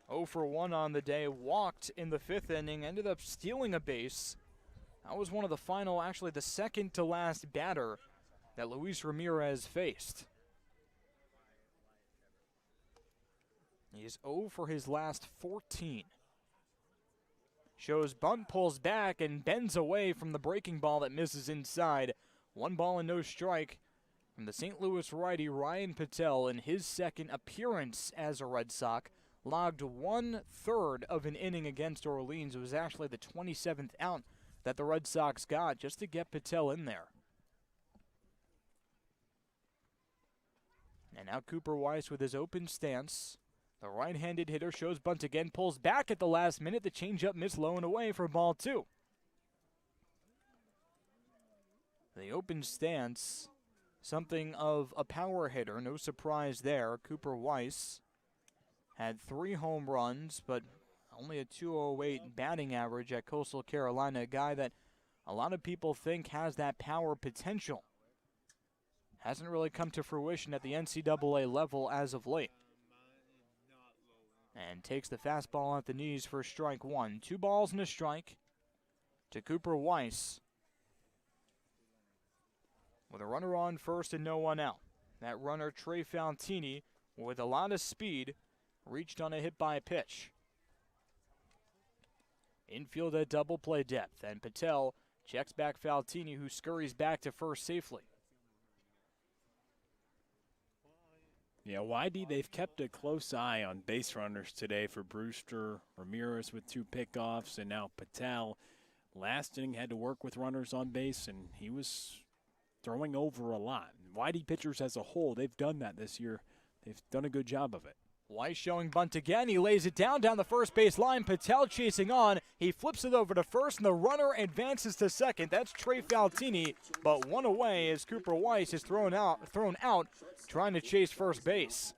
0 for 1 on the day, walked in the 5th inning, ended up stealing a base. That was one of the final, actually the second to last batter that Luis Ramirez faced. He's 0 for his last 14. Shows bunt, pulls back, and bends away from the breaking ball that misses inside. 1 ball and no strike from the St. Louis righty Ryan Patel in his second appearance as a Red Sox. Logged 1/3 of an inning against Orleans. It was actually the 27th out that the Red Sox got just to get Patel in there. And now Cooper Weiss with his open stance. The right-handed hitter shows bunt again, pulls back at the last minute. The changeup missed low and away for ball 2. The open stance, something of a power hitter, no surprise there. Cooper Weiss had 3 home runs, but only a .208 batting average at Coastal Carolina, a guy that a lot of people think has that power potential. Hasn't really come to fruition at the NCAA level as of late. And takes the fastball at the knees for strike 1. 2 balls and a strike to Cooper Weiss, with a runner on first and no one out. That runner, Trey Faltini, with a lot of speed, reached on a hit by pitch. Infield at double play depth, and Patel checks back Faltini, who scurries back to first safely. Yeah, YD, they've kept a close eye on base runners today for Brewster, Ramirez with 2 pickoffs, and now Patel. Last inning had to work with runners on base, and he was throwing over a lot. YD pitchers as a whole, they've done that this year. They've done a good job of it. Weiss showing bunt again. He lays it down the first base line. Patel chasing on. He flips it over to first, and the runner advances to second. That's Trey Faltini, but 1 away as Cooper Weiss is thrown out, trying to chase first base.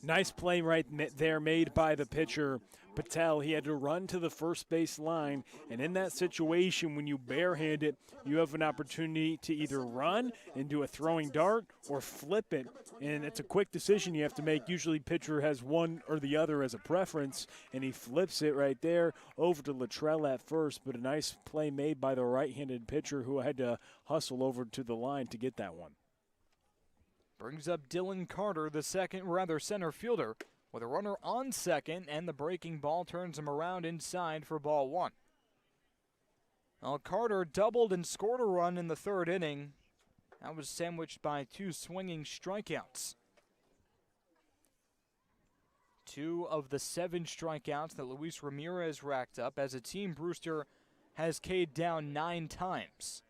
Nice play right there made by the pitcher, Patel. He had to run to the first base line, and in that situation, when you barehand it, you have an opportunity to either run and do a throwing dart or flip it, and it's a quick decision you have to make. Usually pitcher has one or the other as a preference, and he flips it right there over to Luttrell at first, but a nice play made by the right-handed pitcher who had to hustle over to the line to get that one. Brings up Dylan Carter, the center fielder, with a runner on second, and the breaking ball turns him around inside for ball 1. Well, Carter doubled and scored a run in the 3rd inning That was sandwiched by 2 swinging strikeouts. 2 of the 7 strikeouts that Luis Ramirez racked up. As a team, Brewster has K'd down 9 times.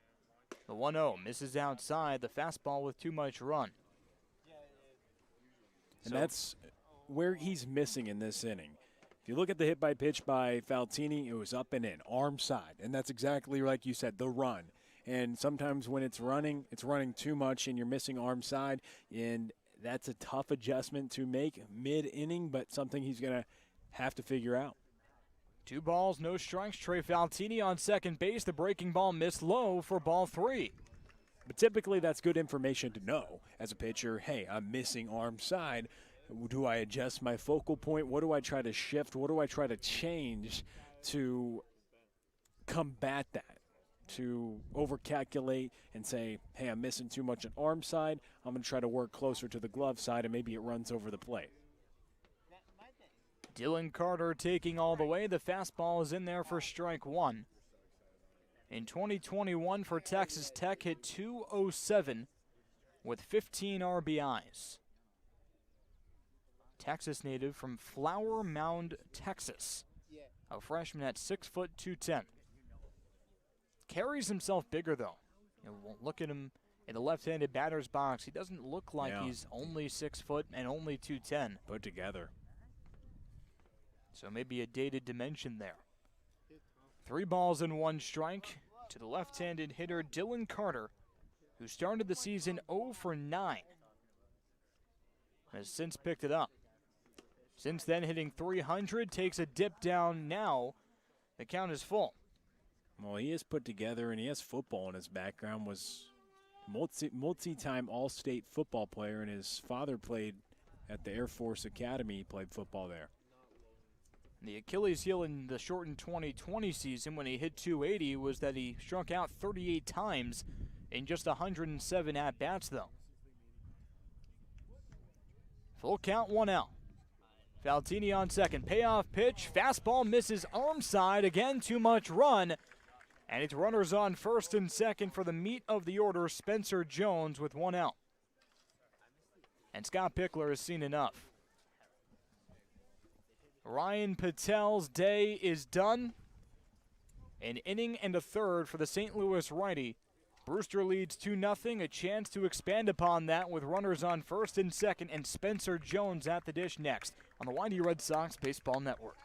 The 1-0 misses outside, the fastball with too much run. And that's where he's missing in this inning. If you look at the hit by pitch by Faltini, it was up and in, arm side. And that's exactly like you said, the run. And sometimes when it's running too much and you're missing arm side. And that's a tough adjustment to make mid-inning, but something he's going to have to figure out. 2 balls, no strikes. Trey Faltini on second base. The breaking ball missed low for ball 3. But typically that's good information to know as a pitcher. Hey, I'm missing arm side. Do I adjust my focal point? What do I try to shift? What do I try to change to combat that? To overcalculate and say, hey, I'm missing too much on arm side. I'm going to try to work closer to the glove side, and maybe it runs over the plate. Dylan Carter taking all the way. The fastball is in there for strike 1. In 2021 for Texas Tech, hit .207 with 15 RBIs. Texas native from Flower Mound, Texas. A freshman at 6 foot 210. Carries himself bigger though. Look at him in the left-handed batter's box. He doesn't look like he's only 6 foot and only 210. Put together. So maybe a dated dimension there. 3 balls and 1 strike to the left-handed hitter Dylan Carter, who started the season 0 for 9. Has since picked it up. Since then, hitting .300, takes a dip down now. The count is full. Well, he is put together, and he has football in his background. Was multi-time All-State football player, and his father played at the Air Force Academy. He played football there. The Achilles heel in the shortened 2020 season when he hit .280 was that he struck out 38 times in just 107 at-bats, though. Full count, 1 out. Faltini on second. Payoff pitch. Fastball misses arm side. Again, too much run. And it's runners on first and second for the meat of the order, Spencer Jones with 1 out. And Scott Pickler has seen enough. Ryan Patel's day is done. An inning and a third for the St. Louis righty. Brewster leads 2-0. A chance to expand upon that with runners on first and second, and Spencer Jones at the dish next on the YD Red Sox Baseball Network.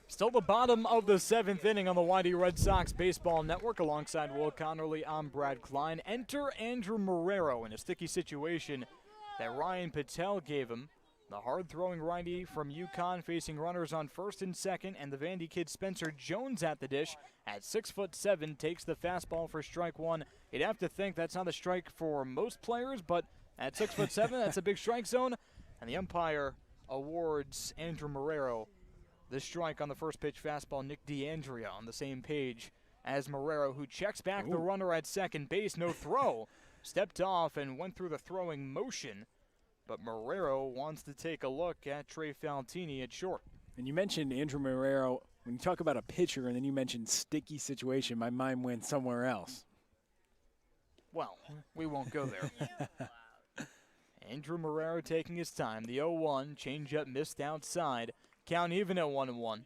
Still the bottom of the 7th inning on the YD Red Sox Baseball Network. Alongside Will Connerly, I'm Brad Klein. Enter Andrew Marrero in a sticky situation that Ryan Patel gave him. The hard-throwing righty from UConn facing runners on first and second, and the Vandy kid Spencer Jones at the dish at 6'7", takes the fastball for strike one. You'd have to think that's not a strike for most players, but at 6'7", that's a big strike zone. And the umpire awards Andrew Marrero the strike on the first pitch fastball. Nick D'Andrea on the same page as Marrero, who checks back the runner at second base. No throw. Stepped off and went through the throwing motion. But Marrero wants to take a look at Trey Faltini at short. And you mentioned Andrew Marrero. When you talk about a pitcher and then you mentioned sticky situation, my mind went somewhere else. Well, we won't go there. Andrew Marrero taking his time. The 0-1, changeup missed outside. Count even at 1-1.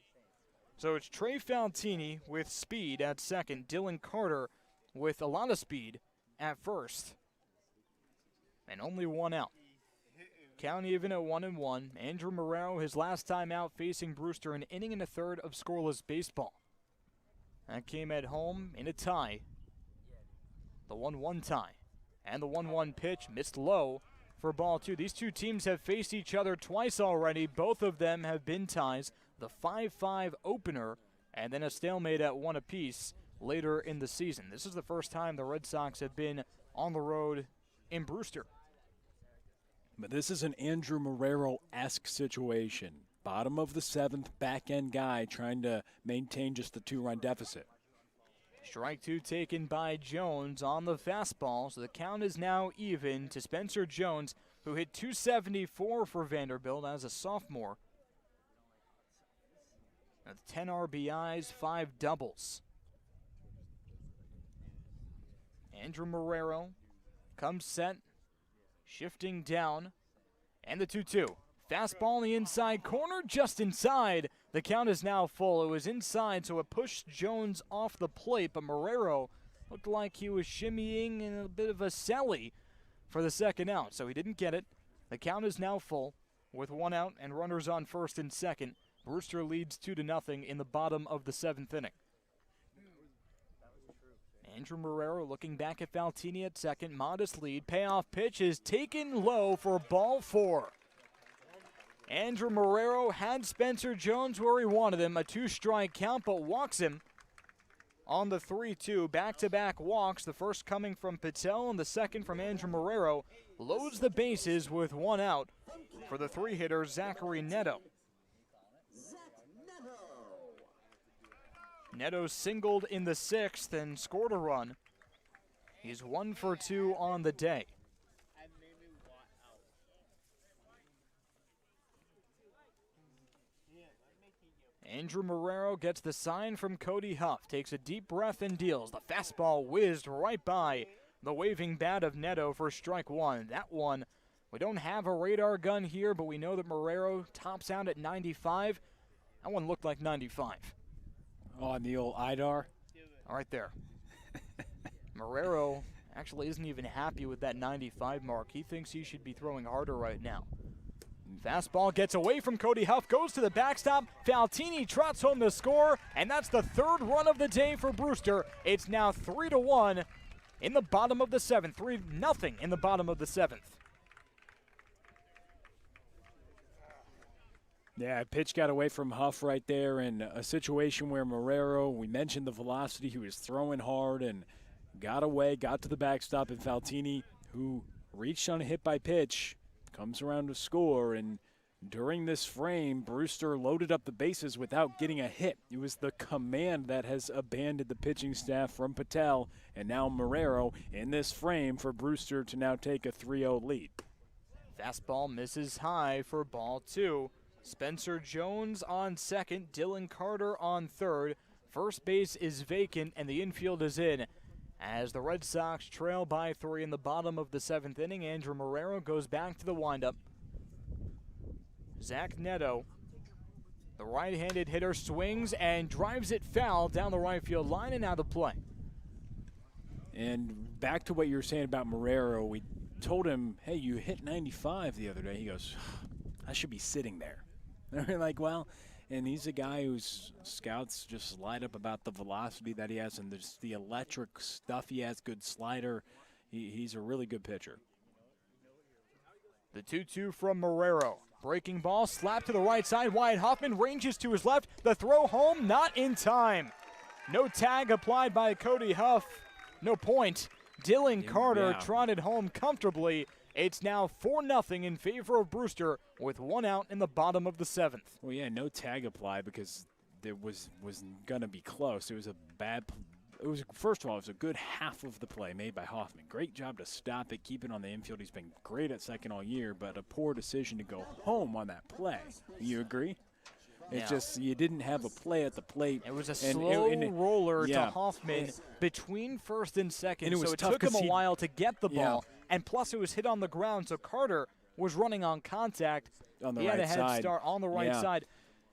So it's Trey Faltini with speed at second. Dylan Carter with a lot of speed at first. And only one out. Count even at 1-1. Andrew Marrero, his last time out facing Brewster, an inning and a third of scoreless baseball. That came at home in a tie. The 1-1 tie. And the 1-1 pitch missed low for ball two. These two teams have faced each other twice already. Both of them have been ties. The 5-5 opener, and then a stalemate at one apiece later in the season. This is the first time the Red Sox have been on the road in Brewster. But this is an Andrew Marrero-esque situation. Bottom of the 7th, back-end guy trying to maintain just a 2-run deficit. Strike two taken by Jones on the fastball, so the count is now even to Spencer Jones, who hit .274 for Vanderbilt as a sophomore. That's 10 RBIs, 5 doubles. Andrew Marrero comes set, shifting down, and the 2-2. Fastball in the inside corner, just inside. The count is now full. It was inside, so it pushed Jones off the plate, but Marrero looked like he was shimmying in a bit of a celly for the second out, so he didn't get it. The count is now full with one out and runners on first and second. Brewster leads 2-0 in the bottom of the 7th inning. Andrew Marrero looking back at Faltini at second. Modest lead. Payoff pitch is taken low for ball 4. Andrew Marrero had Spencer Jones where he wanted him. A 2-strike count, but walks him on the 3-2. Back-to-back walks. The first coming from Patel and the second from Andrew Marrero. Loads the bases with one out for the 3-hitter, Zachary Neto. Neto singled in the 6th and scored a run. He's 1 for 2 on the day. Andrew Marrero gets the sign from Cody Huff, takes a deep breath and deals. The fastball whizzed right by the waving bat of Neto for strike one. That one, we don't have a radar gun here, but we know that Marrero tops out at 95. That one looked like 95. Oh, on the old IDAR? All right there. Marrero actually isn't even happy with that 95 mark. He thinks he should be throwing harder right now. Fastball gets away from Cody Huff, goes to the backstop. Faltini trots home the score, and that's the 3rd run of the day for Brewster. It's now 3-1 in the bottom of the 7th. 3-0 in the bottom of the 7th. Yeah, pitch got away from Huff right there, and a situation where Marrero, we mentioned the velocity, he was throwing hard and got away, got to the backstop, and Faltini, who reached on a hit by pitch, comes around to score. And during this frame, Brewster loaded up the bases without getting a hit. It was the command that has abandoned the pitching staff from Patel, and now Marrero in this frame for Brewster to now take a 3-0 lead. Fastball misses high for ball 2. Spencer Jones on second, Dylan Carter on third. First base is vacant and the infield is in. As the Red Sox trail by 3 in the bottom of the 7th inning, Andrew Marrero goes back to the windup. Zach Neto, the right-handed hitter, swings and drives it foul down the right field line and out of play. And back to what you were saying about Marrero, we told him, hey, you hit 95 the other day. He goes, I should be sitting there. They're like, well, and he's a guy whose scouts just light up about the velocity that he has and the electric stuff he has, good slider. He's a really good pitcher. The 2-2 from Marrero. Breaking ball, slap to the right side. Wyatt Hoffman ranges to his left. The throw home, not in time. No tag applied by Cody Huff. No point. Dylan Carter trotted home comfortably. It's now 4-0 in favor of Brewster with 1 out in the bottom of the 7th. Well, yeah, no tag applied because there was going to be close. It was a bad first of all, it was a good half of the play made by Hoffman. Great job to stop it, keep it on the infield. He's been great at second all year, but a poor decision to go home on that play. You agree? It's just you didn't have a play at the plate. It was a slow roller to Hoffman between first and second, and so it took him a while to get the ball. And plus it was hit on the ground, so Carter was running on contact. On the he right had a head side. start on the right side.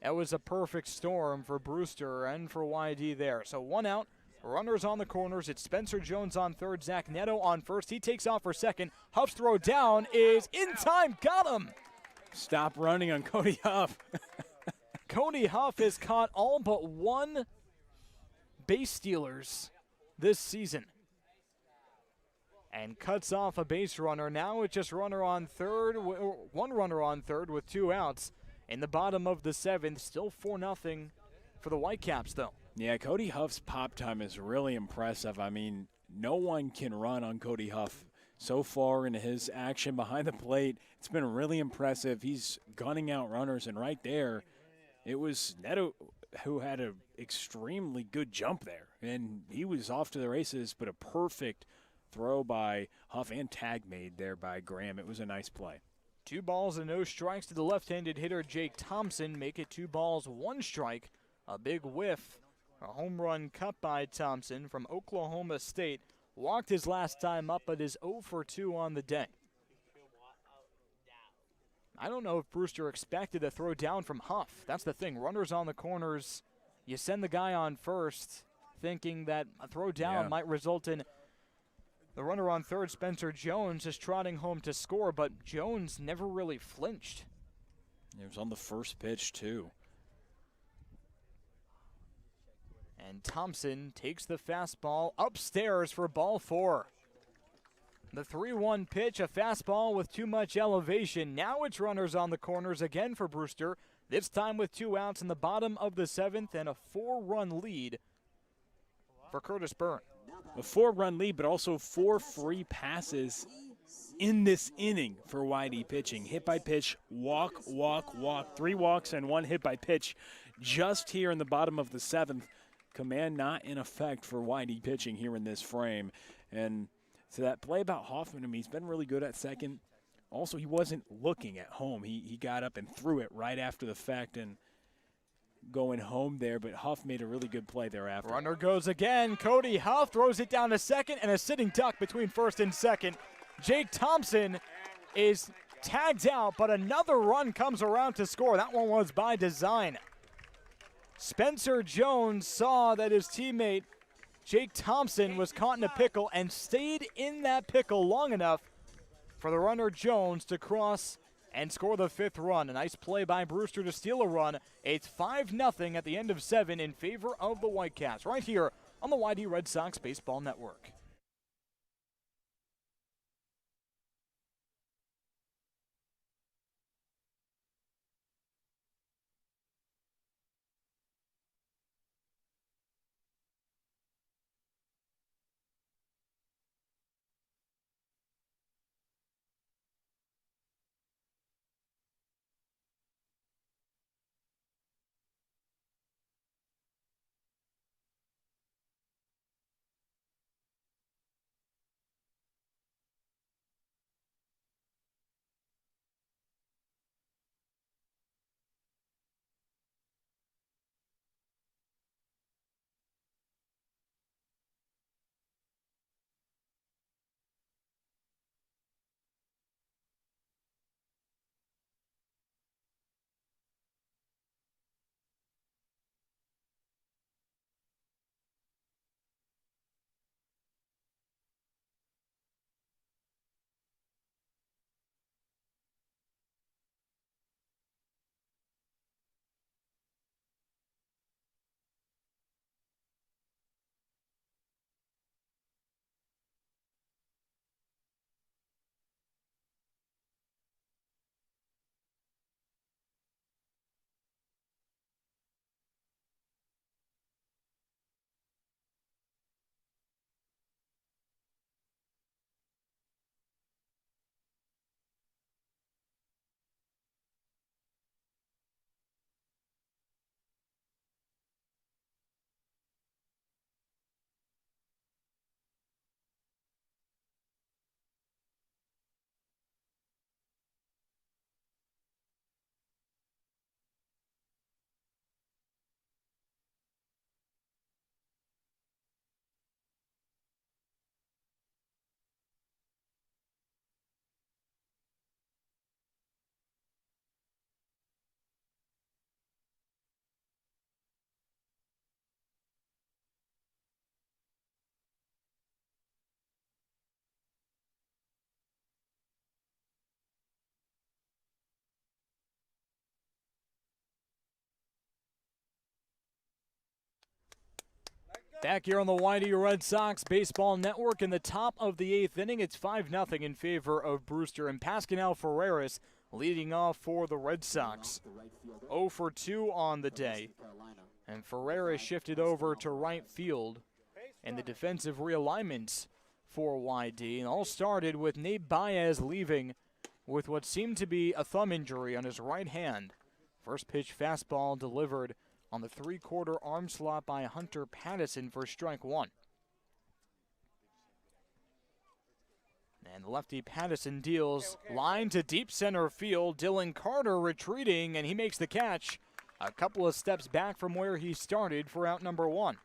That was a perfect storm for Brewster and for YD there. So 1 out, runners on the corners. It's Spencer Jones on third, Zach Neto on first. He takes off for second. Huff's throw down is in time. Got him. Stop running on Cody Huff. Cody Huff has caught all but 1 base stealers this season and cuts off a base runner. Now it's just runner on third, 1 runner on third with 2 outs in the bottom of the 7th. Still 4-0 for the Whitecaps, though. Yeah, Cody Huff's pop time is really impressive. I mean, no one can run on Cody Huff so far in his action behind the plate. It's been really impressive. He's gunning out runners, and right there, it was Neto who had an extremely good jump there, and he was off to the races, but a perfect throw by Huff and tag made there by Graham. It was a nice play. 2 balls and no strikes to the left-handed hitter Jake Thompson. Make it 2 balls, 1 strike. A big whiff. A home run cut by Thompson from Oklahoma State. Walked his last time up, but is 0 for 2 on the day. I don't know if Brewster expected a throw down from Huff. That's the thing. Runners on the corners. You send the guy on first thinking that a throw down might result in the runner on third, Spencer Jones, is trotting home to score, but Jones never really flinched. It was on the first pitch, too. And Thompson takes the fastball upstairs for ball 4. The 3-1 pitch, a fastball with too much elevation. Now it's runners on the corners again for Brewster, this time with 2 outs in the bottom of the 7th and a 4-run lead for Curtis Byrne. A 4-run lead, but also 4 free passes in this inning for YD pitching. Hit by pitch, walk, 3 walks and 1 hit by pitch just here in the bottom of the 7th. Command not in effect for YD pitching here in this frame. And so that play about Hoffman, I mean, he's been really good at second. Also, he wasn't looking at home. He got up and threw it right after the fact and going home there, but Huff made a really good play thereafter. Runner goes again. Cody Huff throws it down to second, and a sitting duck between first and second. Jake Thompson is tagged out, but another run comes around to score. That one was by design. Spencer Jones saw that his teammate Jake Thompson was caught in a pickle and stayed in that pickle long enough for the runner Jones to cross and score the 5th run. A nice play by Brewster to steal a run. It's 5-0 at the end of 7 in favor of the Whitecaps right here on the YD Red Sox Baseball Network. Back here on the YD Red Sox Baseball Network in the top of the 8th inning, it's 5-0 in favor of Brewster, and Pascal Ferreras leading off for the Red Sox. 0 for 2 on the day, and Ferreras shifted over to right field, and the defensive realignments for YD. And all started with Nate Baez leaving with what seemed to be a thumb injury on his right hand. First pitch fastball delivered on the three-quarter arm slot by Hunter Pattison for strike one. And lefty Pattison deals line to deep center field. Dylan Carter retreating, and he makes the catch a couple of steps back from where he started for out number one.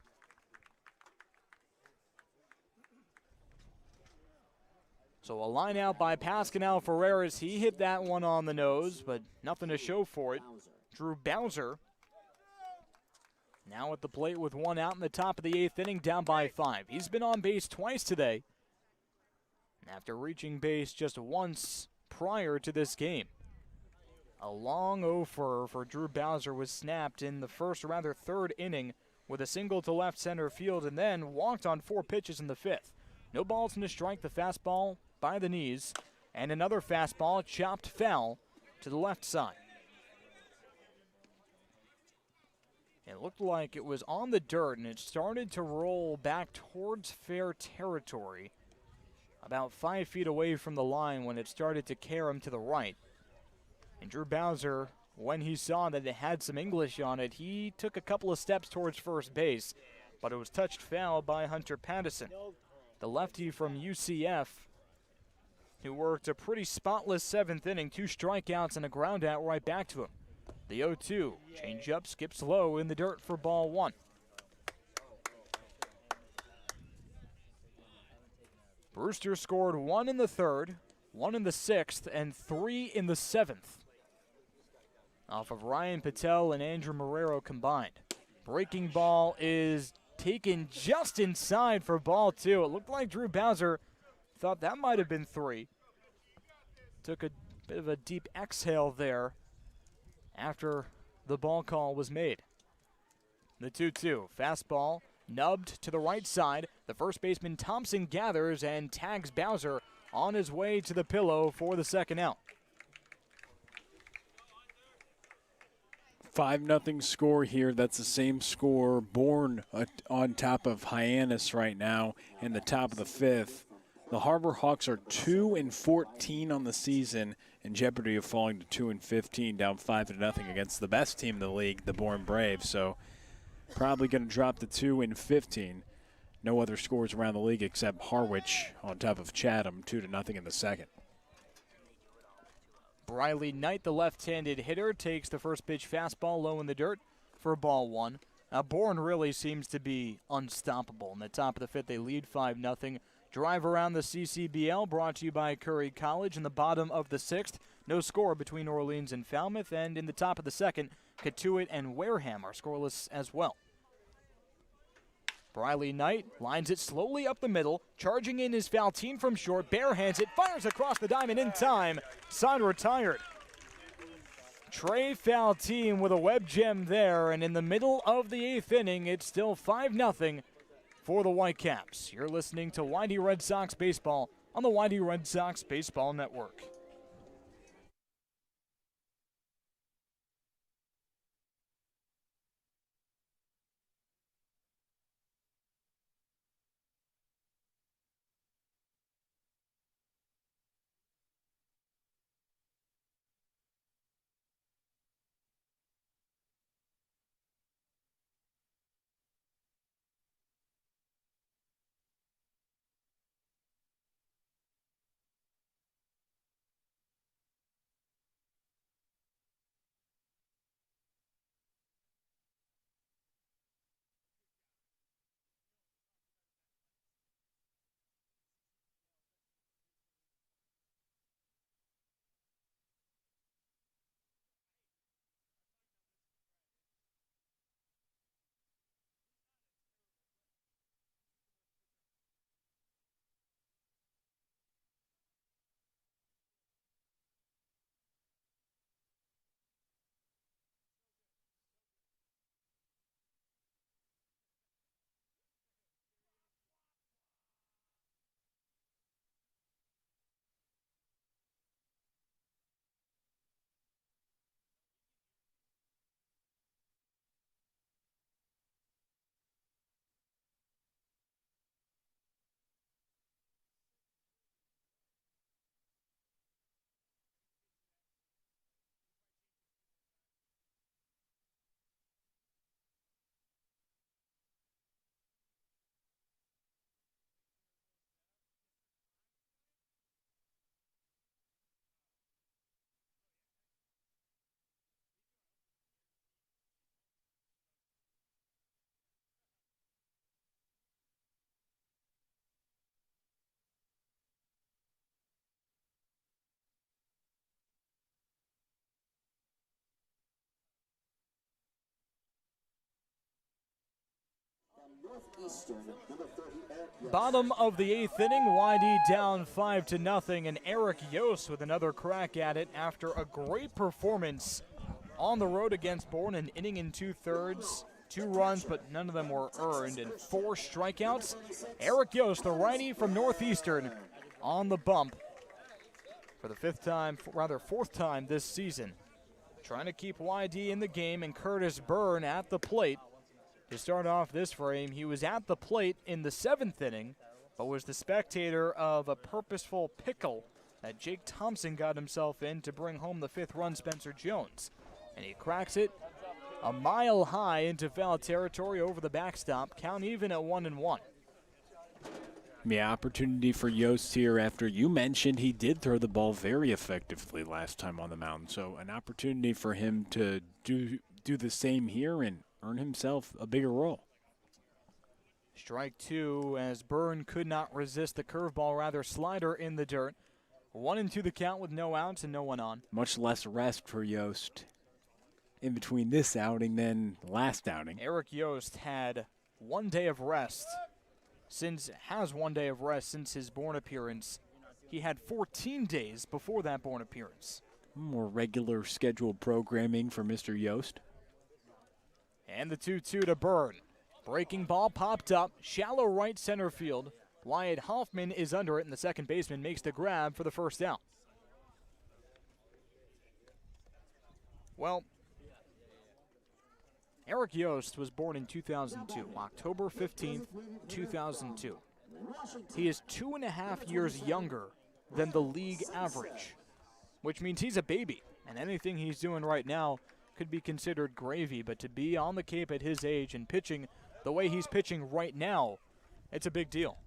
So a line out by Pascal Ferreras. He hit that one on the nose, but nothing to show for it. Drew Bowser now at the plate with one out in the top of the 8th inning, down by 5. He's been on base twice today after reaching base just once prior to this game. A long offer for Drew Bowser was snapped in the first, or rather third inning, with a single to left center field, and then walked on 4 pitches in the 5th. No balls in the strike, the fastball by the knees, and another fastball chopped foul to the left side. It looked like it was on the dirt, and it started to roll back towards fair territory, about 5 feet away from the line when it started to carry him to the right. And Drew Bowser, when he saw that it had some English on it, he took a couple of steps towards first base, but it was touched foul by Hunter Pattison, the lefty from UCF, who worked a pretty spotless 7th inning, 2 strikeouts and a ground out right back to him. The 0-2, change up, skips low in the dirt for ball 1. Brewster scored 1 in the 3rd, 1 in the 6th, and 3 in the 7th. Off of Ryan Patel and Andrew Marrero combined. Breaking ball is taken just inside for ball 2. It looked like Drew Bowser thought that might have been 3. Took a bit of a deep exhale there after the ball call was made. The 2-2, fastball nubbed to the right side. The first baseman Thompson gathers and tags Bowser on his way to the pillow for the second out. 5-0 score here. That's the same score. Bourne on top of Hyannis right now in the top of the 5th. The Harbor Hawks are 2-14 on the season, in jeopardy of falling to 2-15, down 5-0 against the best team in the league, the Bourne Braves. So probably going to drop to 2-15. No other scores around the league except Harwich on top of Chatham, 2-0 in the second. Briley Knight, the left-handed hitter, takes the first pitch fastball low in the dirt for ball 1. Now Bourne really seems to be unstoppable. In the top of the 5th, they lead 5-0. Drive around the CCBL brought to you by Curry College. In the bottom of the 6th, no score between Orleans and Falmouth. And in the top of the 2nd, Catuit and Wareham are scoreless as well. Briley Knight lines it slowly up the middle. Charging in is Faltine from short. Barehands it, fires across the diamond in time. Side retired. Trey Faltine with a web gem there. And in the middle of the 8th inning, it's still 5-0. For the Whitecaps. You're listening to YD Red Sox Baseball on the YD Red Sox Baseball Network. Bottom of the 8th inning, YD down 5-0, and Eric Yost with another crack at it after a great performance on the road against Bourne, an inning and 2/3, 2 runs, but none of them were earned, and 4 strikeouts. Eric Yost, the righty from Northeastern, on the bump for the fourth time this season. Trying to keep YD in the game, and Curtis Byrne at the plate. To start off this frame, he was at the plate in the 7th inning, but was the spectator of a purposeful pickle that Jake Thompson got himself in to bring home the 5th run, Spencer Jones. And he cracks it a mile high into foul territory over the backstop, count even at 1-1. Yeah, opportunity for Yost here after you mentioned he did throw the ball very effectively last time on the mound. So an opportunity for him to do the same here and earn himself a bigger role. Strike 2 as Byrne could not resist the curveball, rather slider in the dirt. 1-2 the count with no outs and no one on. Much less rest for Yost in between this outing than last outing. Eric Yost had 1 day of rest since his Bourne appearance. He had 14 days before that Bourne appearance. More regular scheduled programming for Mr. Yost. And the 2-2 to Byrne. Breaking ball popped up, shallow right center field. Wyatt Hoffman is under it, and the second baseman makes the grab for the first out. Well, Eric Yost was born in 2002, October 15th, 2002. He is 2.5 years younger than the league average, which means he's a baby, and anything he's doing right now could be considered gravy, but to be on the Cape at his age and pitching the way he's pitching right now, it's a big deal.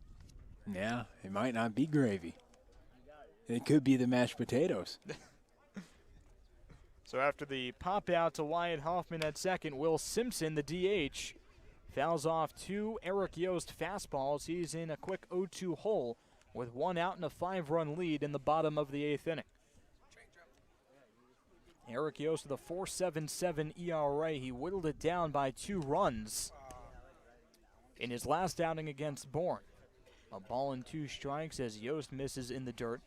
Yeah, it might not be gravy. It could be the mashed potatoes. So after the pop out to Wyatt Hoffman at second, Will Simpson, the DH, fouls off 2 Eric Yost fastballs. He's in a quick 0-2 hole with 1 out and a 5-run lead in the bottom of the 8th inning. Eric Yost with a 4.77 ERA. He whittled it down by 2 runs in his last outing against Bourne. A ball and 2 strikes as Yost misses in the dirt.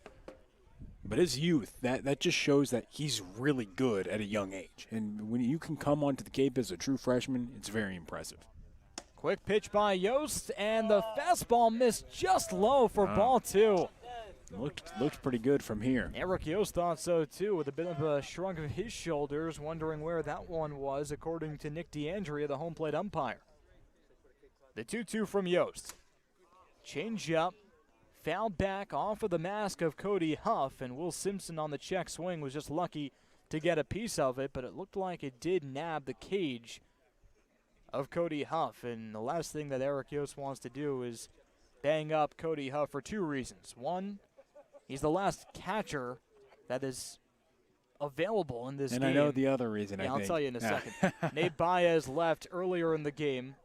But his youth, that just shows that he's really good at a young age. And when you can come onto the Cape as a true freshman, it's very impressive. Quick pitch by Yost, and the fastball missed just low for ball 2. Looked pretty good from here. Eric Yost thought so too, with a bit of a shrug of his shoulders, wondering where that one was, according to Nick DeAndrea, the home plate umpire. The 2-2 from Yost. Change up, foul back off of the mask of Cody Huff, and Will Simpson on the check swing was just lucky to get a piece of it, but it looked like it did nab the cage of Cody Huff, and the last thing that Eric Yost wants to do is bang up Cody Huff for 2 reasons. One, he's the last catcher that is available in this game. And I know the other reason, yeah, I think. I'll tell you in a second. Nate Baez left earlier in the game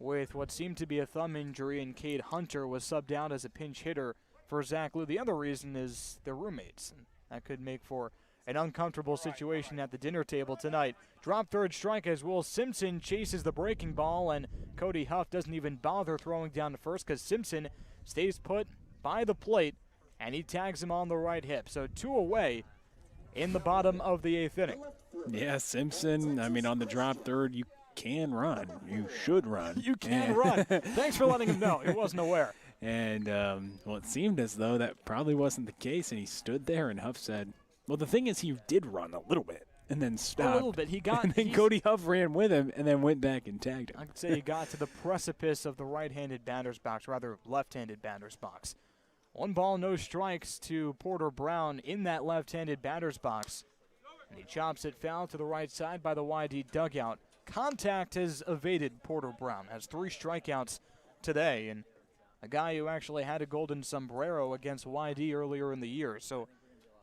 with what seemed to be a thumb injury, and Cade Hunter was subbed out as a pinch hitter for Zach Liu. The other reason is they're roommates, and that could make for an uncomfortable situation at the dinner table tonight. Drop third strike as Will Simpson chases the breaking ball, and Cody Huff doesn't even bother throwing down to first because Simpson stays put by the plate, and he tags him on the right hip. So 2 away in the bottom of the 8th inning. Yeah, Simpson, I mean, on the drop third, you can run. You should run. You can run. Thanks for letting him know. He wasn't aware. And, well, it seemed as though that probably wasn't the case, and he stood there, and Huff said, well, the thing is he did run a little bit and then stopped. A little bit. He got. And then Cody Huff ran with him and then went back and tagged him. I'd say he got to the precipice of the right-handed batter's box, rather left-handed batter's box. 1 ball, no strikes to Porter Brown in that left-handed batter's box. And he chops it foul to the right side by the YD dugout. Contact has evaded Porter Brown, has 3 strikeouts today, and a guy who actually had a golden sombrero against YD earlier in the year. So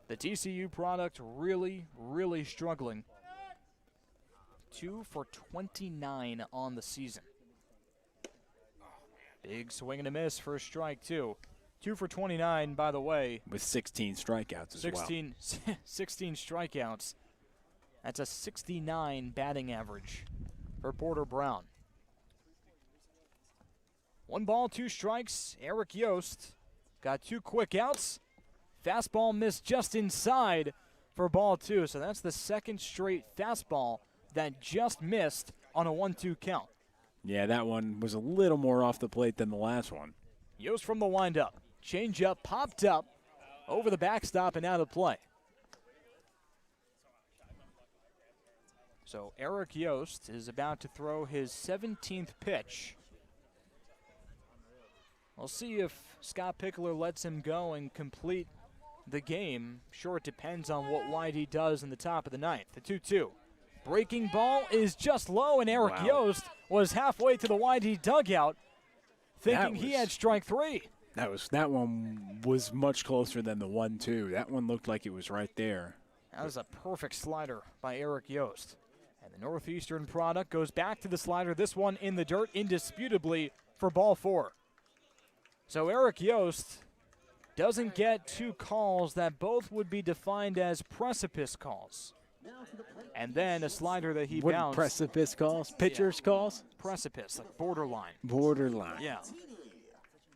the TCU product really, really struggling. 2 for 29 on the season. Big swing and a miss for strike 2. 2 for 29, by the way. With 16 strikeouts as well. 16 strikeouts. That's a 69 batting average for Porter Brown. 1 ball, 2 strikes. Eric Yost got 2 quick outs. Fastball missed just inside for ball 2. So that's the second straight fastball that just missed on a 1-2 count. Yeah, that one was a little more off the plate than the last one. Yost from the windup. Changeup popped up over the backstop and out of play. So Eric Yost is about to throw his 17th pitch. We'll see if Scott Pickler lets him go and complete the game. Sure, it depends on what Whitey does in the top of the ninth. The 2-2. Breaking ball is just low, and Eric Yost was halfway to the Whitey dugout thinking he had strike 3. That one was much closer than the 1-2. That one looked like it was right there. That was a perfect slider by Eric Yost. And the Northeastern product goes back to the slider. This one in the dirt, indisputably, for ball 4. So Eric Yost doesn't get 2 calls that both would be defined as precipice calls. And then a slider that he bounced. Precipice calls? Pitcher's calls? Precipice, like borderline. Borderline. Yeah.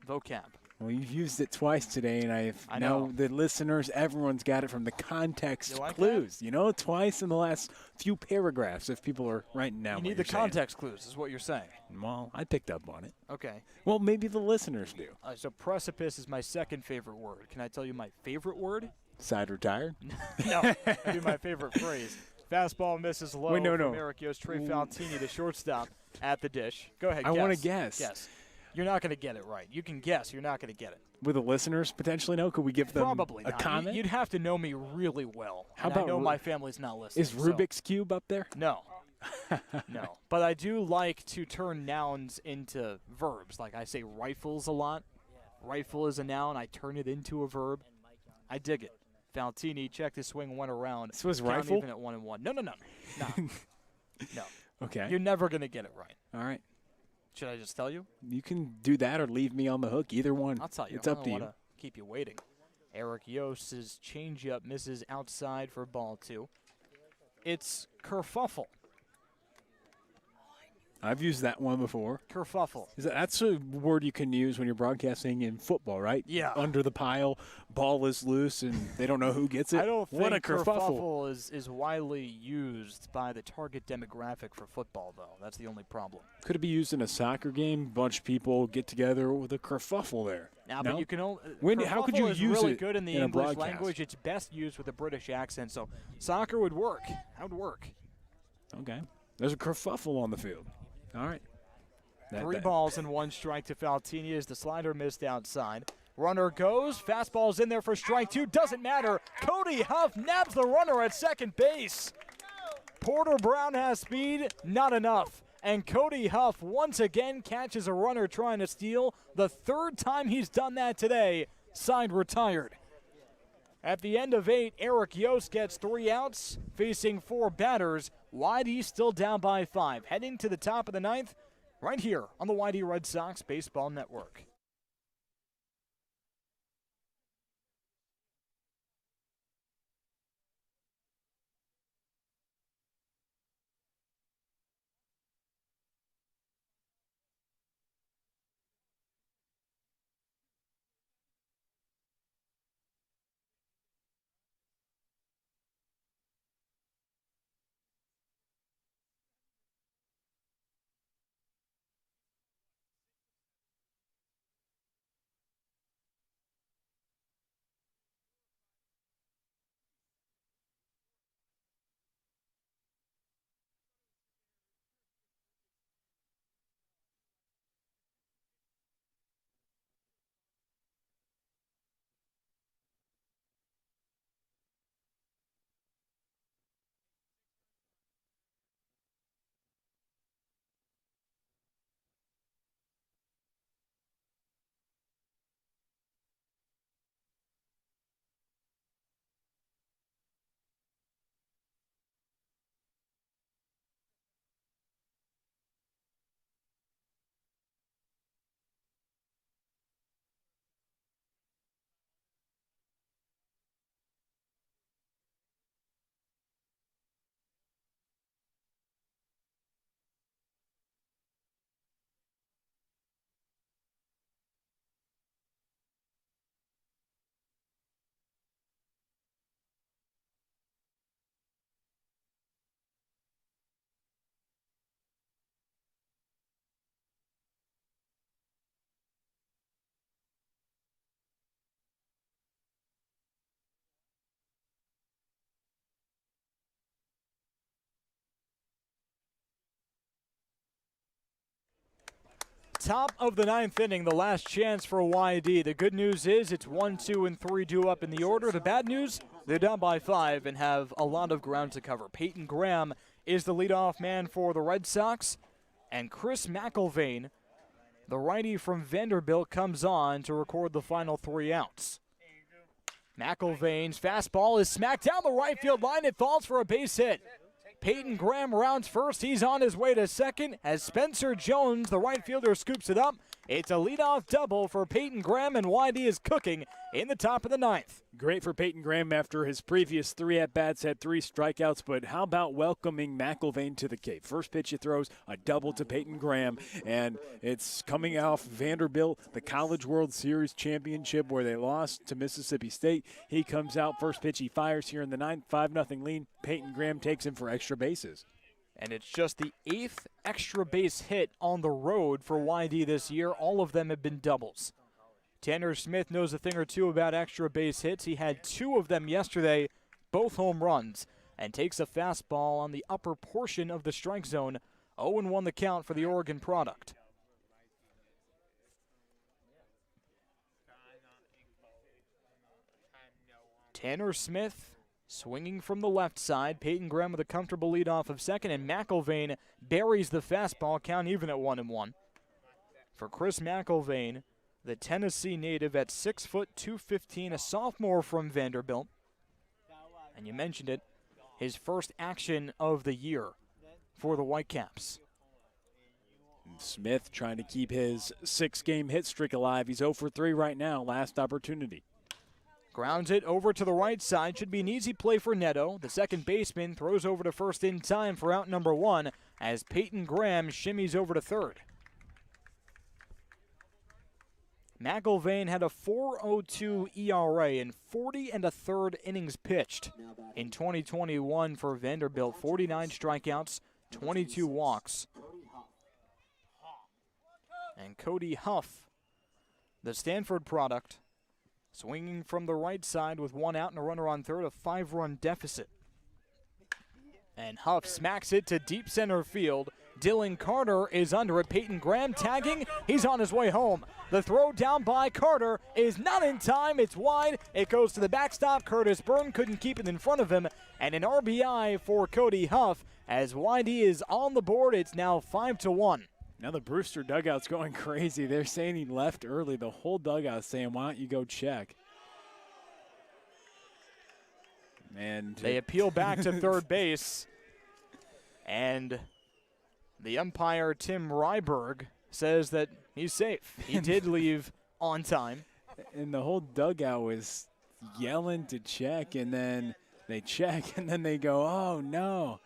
Vocab. Well, you've used it twice today, and I know the listeners, everyone's got it from the context clues. That? You know, twice in the last few paragraphs if people are writing down. You need the context clues, is what you're saying. Well, I picked up on it. Okay. Well, maybe the listeners do. So precipice is my second favorite word. Can I tell you my favorite word? Side retired? No, that'd be my favorite phrase. Fastball misses low from Eric Yost. Trey Faltini, the shortstop, at the dish. Go ahead, I want to guess. Guess. You're not going to get it right. You can guess. You're not going to get it. Would the listeners potentially know? Could we give them Probably a not. comment? You'd have to know me really well. How about I know my family's not listening. Is Rubik's Cube up there? No. No. But I do like to turn nouns into verbs. Like I say rifles a lot. Rifle is a noun. I turn it into a verb. I dig it. Faltini checked his swing, went around. This was Count rifle? Even at 1-1. No. No. Okay. You're never going to get it right. All right. Should I just tell you? You can do that or leave me on the hook. Either one. I'll tell you. It's up to you. I don't want to keep you waiting. Eric Yost's changeup misses outside for ball 2. It's kerfuffle. I've used that one before. Kerfuffle. That's a word you can use when you're broadcasting in football, right? Yeah. Under the pile, ball is loose, and they don't know who gets it. I don't what think a kerfuffle. kerfuffle is widely used by the target demographic for football, though. That's the only problem. Could it be used in a soccer game? A bunch of people get together with a kerfuffle there. Now, no? but you can only. How could you is use really it good in the in a English broadcast? language. It's best used with a British accent, so soccer would work. That would work. Okay. There's a kerfuffle on the field. All right. 3 balls and 1 strike to Faltini as the slider missed outside. Runner goes. Fastball's in there for strike 2. Doesn't matter. Cody Huff nabs the runner at second base. Porter Brown has speed. Not enough. And Cody Huff once again catches a runner trying to steal. The 3rd time he's done that today. Signed retired. At the end of 8, Eric Yost gets 3 outs, facing 4 batters. Whitey still down by 5. Heading to the top of the 9th. Right here on the Whitey Red Sox Baseball Network. top of the ninth inning, the last chance for YD. The good news is it's 1, 2, and 3 due up in the order. The bad news, they're down by 5 and have a lot of ground to cover. Peyton Graham is the leadoff man for the Red Sox, and Chris McIlvaine, the righty from Vanderbilt, comes on to record the final 3 outs. McIlvaine's fastball is smacked down the right field line. It falls for a base hit. Peyton Graham rounds first. He's on his way to second as Spencer Jones, the right fielder, scoops it up. It's a leadoff double for Peyton Graham, and YD is cooking in the top of the ninth. Great for Peyton Graham after his previous 3 at-bats, had 3 strikeouts, but how about welcoming McIlvaine to the Cape? First pitch he throws, a double to Peyton Graham, and it's coming off Vanderbilt, the College World Series championship where they lost to Mississippi State. He comes out, first pitch he fires here in the ninth, 5-0 lead. Peyton Graham takes him for extra bases. And it's just the 8th extra base hit on the road for YD this year. All of them have been doubles. Tanner Smith knows a thing or two about extra base hits. He had 2 of them yesterday, both home runs, and takes a fastball on the upper portion of the strike zone. 0-1 the count for the Oregon product. Tanner Smith swinging from the left side. Peyton Graham with a comfortable leadoff of second, and McIlvaine buries the fastball, count even at 1-1. For Chris McIlvaine, the Tennessee native at 6 foot 215, a sophomore from Vanderbilt. And you mentioned it, his first action of the year for the Whitecaps. Smith trying to keep his 6-game hit streak alive. He's 0 for 3 right now, last opportunity. Grounds it over to the right side. Should be an easy play for Neto. The second baseman throws over to first in time for out number 1 as Peyton Graham shimmies over to third. McIlvaine had a 4.02 ERA in 40 1/3 innings pitched in 2021 for Vanderbilt. 49 strikeouts, 22 walks. And Cody Huff, the Stanford product, swinging from the right side with 1 out and a runner on third, a 5-run deficit. And Huff smacks it to deep center field. Dylan Carter is under it. Peyton Graham tagging. He's on his way home. The throw down by Carter is not in time. It's wide. It goes to the backstop. Curtis Byrne couldn't keep it in front of him. And an RBI for Cody Huff as YD is on the board. It's now 5-1. Now the Brewster dugout's going crazy. They're saying he left early. The whole dugout's saying, why don't you go check? And they appeal back to third base. And the umpire, Tim Ryberg, says that he's safe. He did leave on time. And the whole dugout was yelling to check, and then they check, and then they go, oh, no.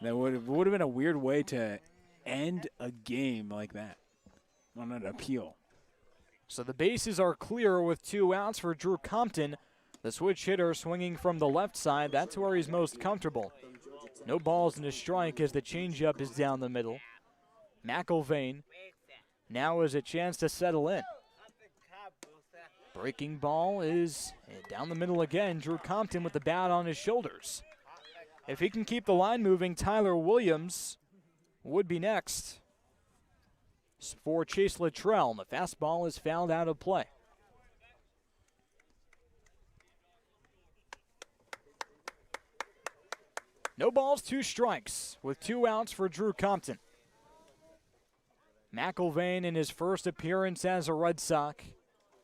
That would have been a weird way to end a game like that on an appeal. So the bases are clear with 2 outs for Drew Compton. The switch hitter swinging from the left side. That's where he's most comfortable. No balls in his strike as the changeup is down the middle. McIlvaine now has a chance to settle in. Breaking ball is down the middle again. Drew Compton with the bat on his shoulders. If he can keep the line moving, Tyler Williams would be next for Chase Luttrell. The fastball is fouled out of play. No balls, 2 strikes with 2 outs for Drew Compton. McIlvaine in his first appearance as a Red Sox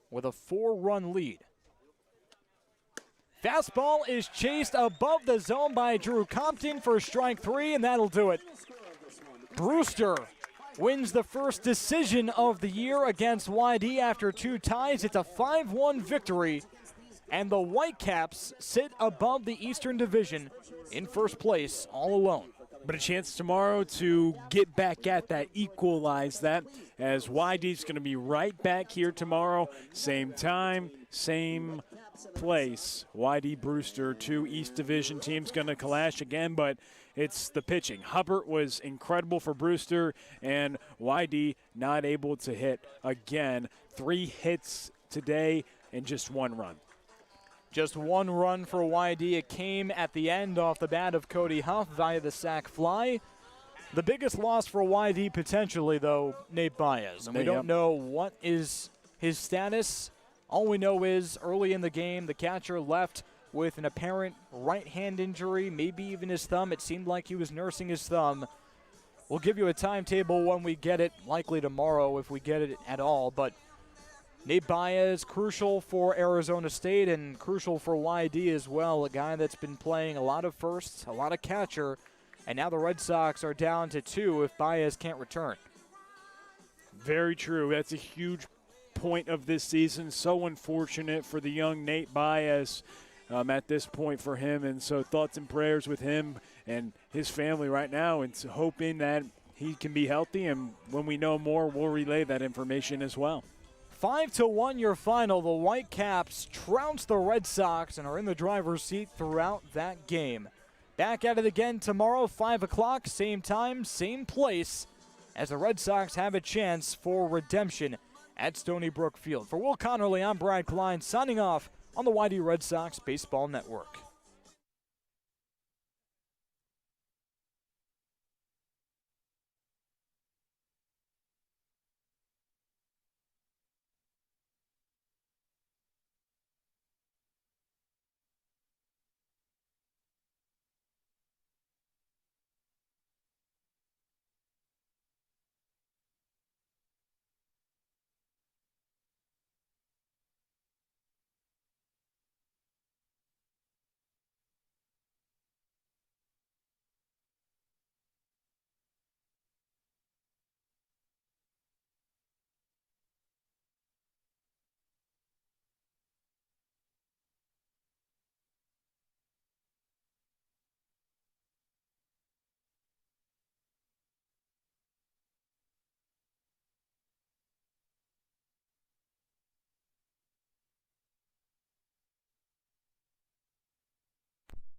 with a 4-run lead. Fastball is chased above the zone by Drew Compton for strike 3, and that'll do it. Brewster wins the first decision of the year against YD after 2 ties. It's a 5-1 victory, and the Whitecaps sit above the Eastern Division in first place all alone. But a chance tomorrow to get back at that, equalize that, as YD's going to be right back here tomorrow. Same time, same place. YD Brewster, 2 East Division teams going to clash again, but it's the pitching. Hubbard was incredible for Brewster, and YD not able to hit again. 3 hits today and just 1 run. Just 1 run for YD. It came at the end off the bat of Cody Huff via the sac fly. The biggest loss for YD potentially, though, Nate Baez. And we don't know what is his status. All we know is early in the game, the catcher left with an apparent right hand injury, maybe even his thumb. It seemed like he was nursing his thumb. We'll give you a timetable when we get it, likely tomorrow if we get it at all. But Nate Baez, crucial for Arizona State and crucial for YD as well. A guy that's been playing a lot of firsts, a lot of catcher, and now the Red Sox are down to 2 if Baez can't return. Very true. That's a huge point of this season. So unfortunate for the young Nate Baez at this point for him. And so thoughts and prayers with him and his family right now, and hoping that he can be healthy. And when we know more, we'll relay that information as well. 5-1 your final. The Whitecaps trounce the Red Sox and are in the driver's seat throughout that game. Back at it again tomorrow, 5 o'clock, same time, same place, as the Red Sox have a chance for redemption at Stony Brook Field. For Will Connerly, I'm Brad Klein, signing off on the YD Red Sox Baseball Network.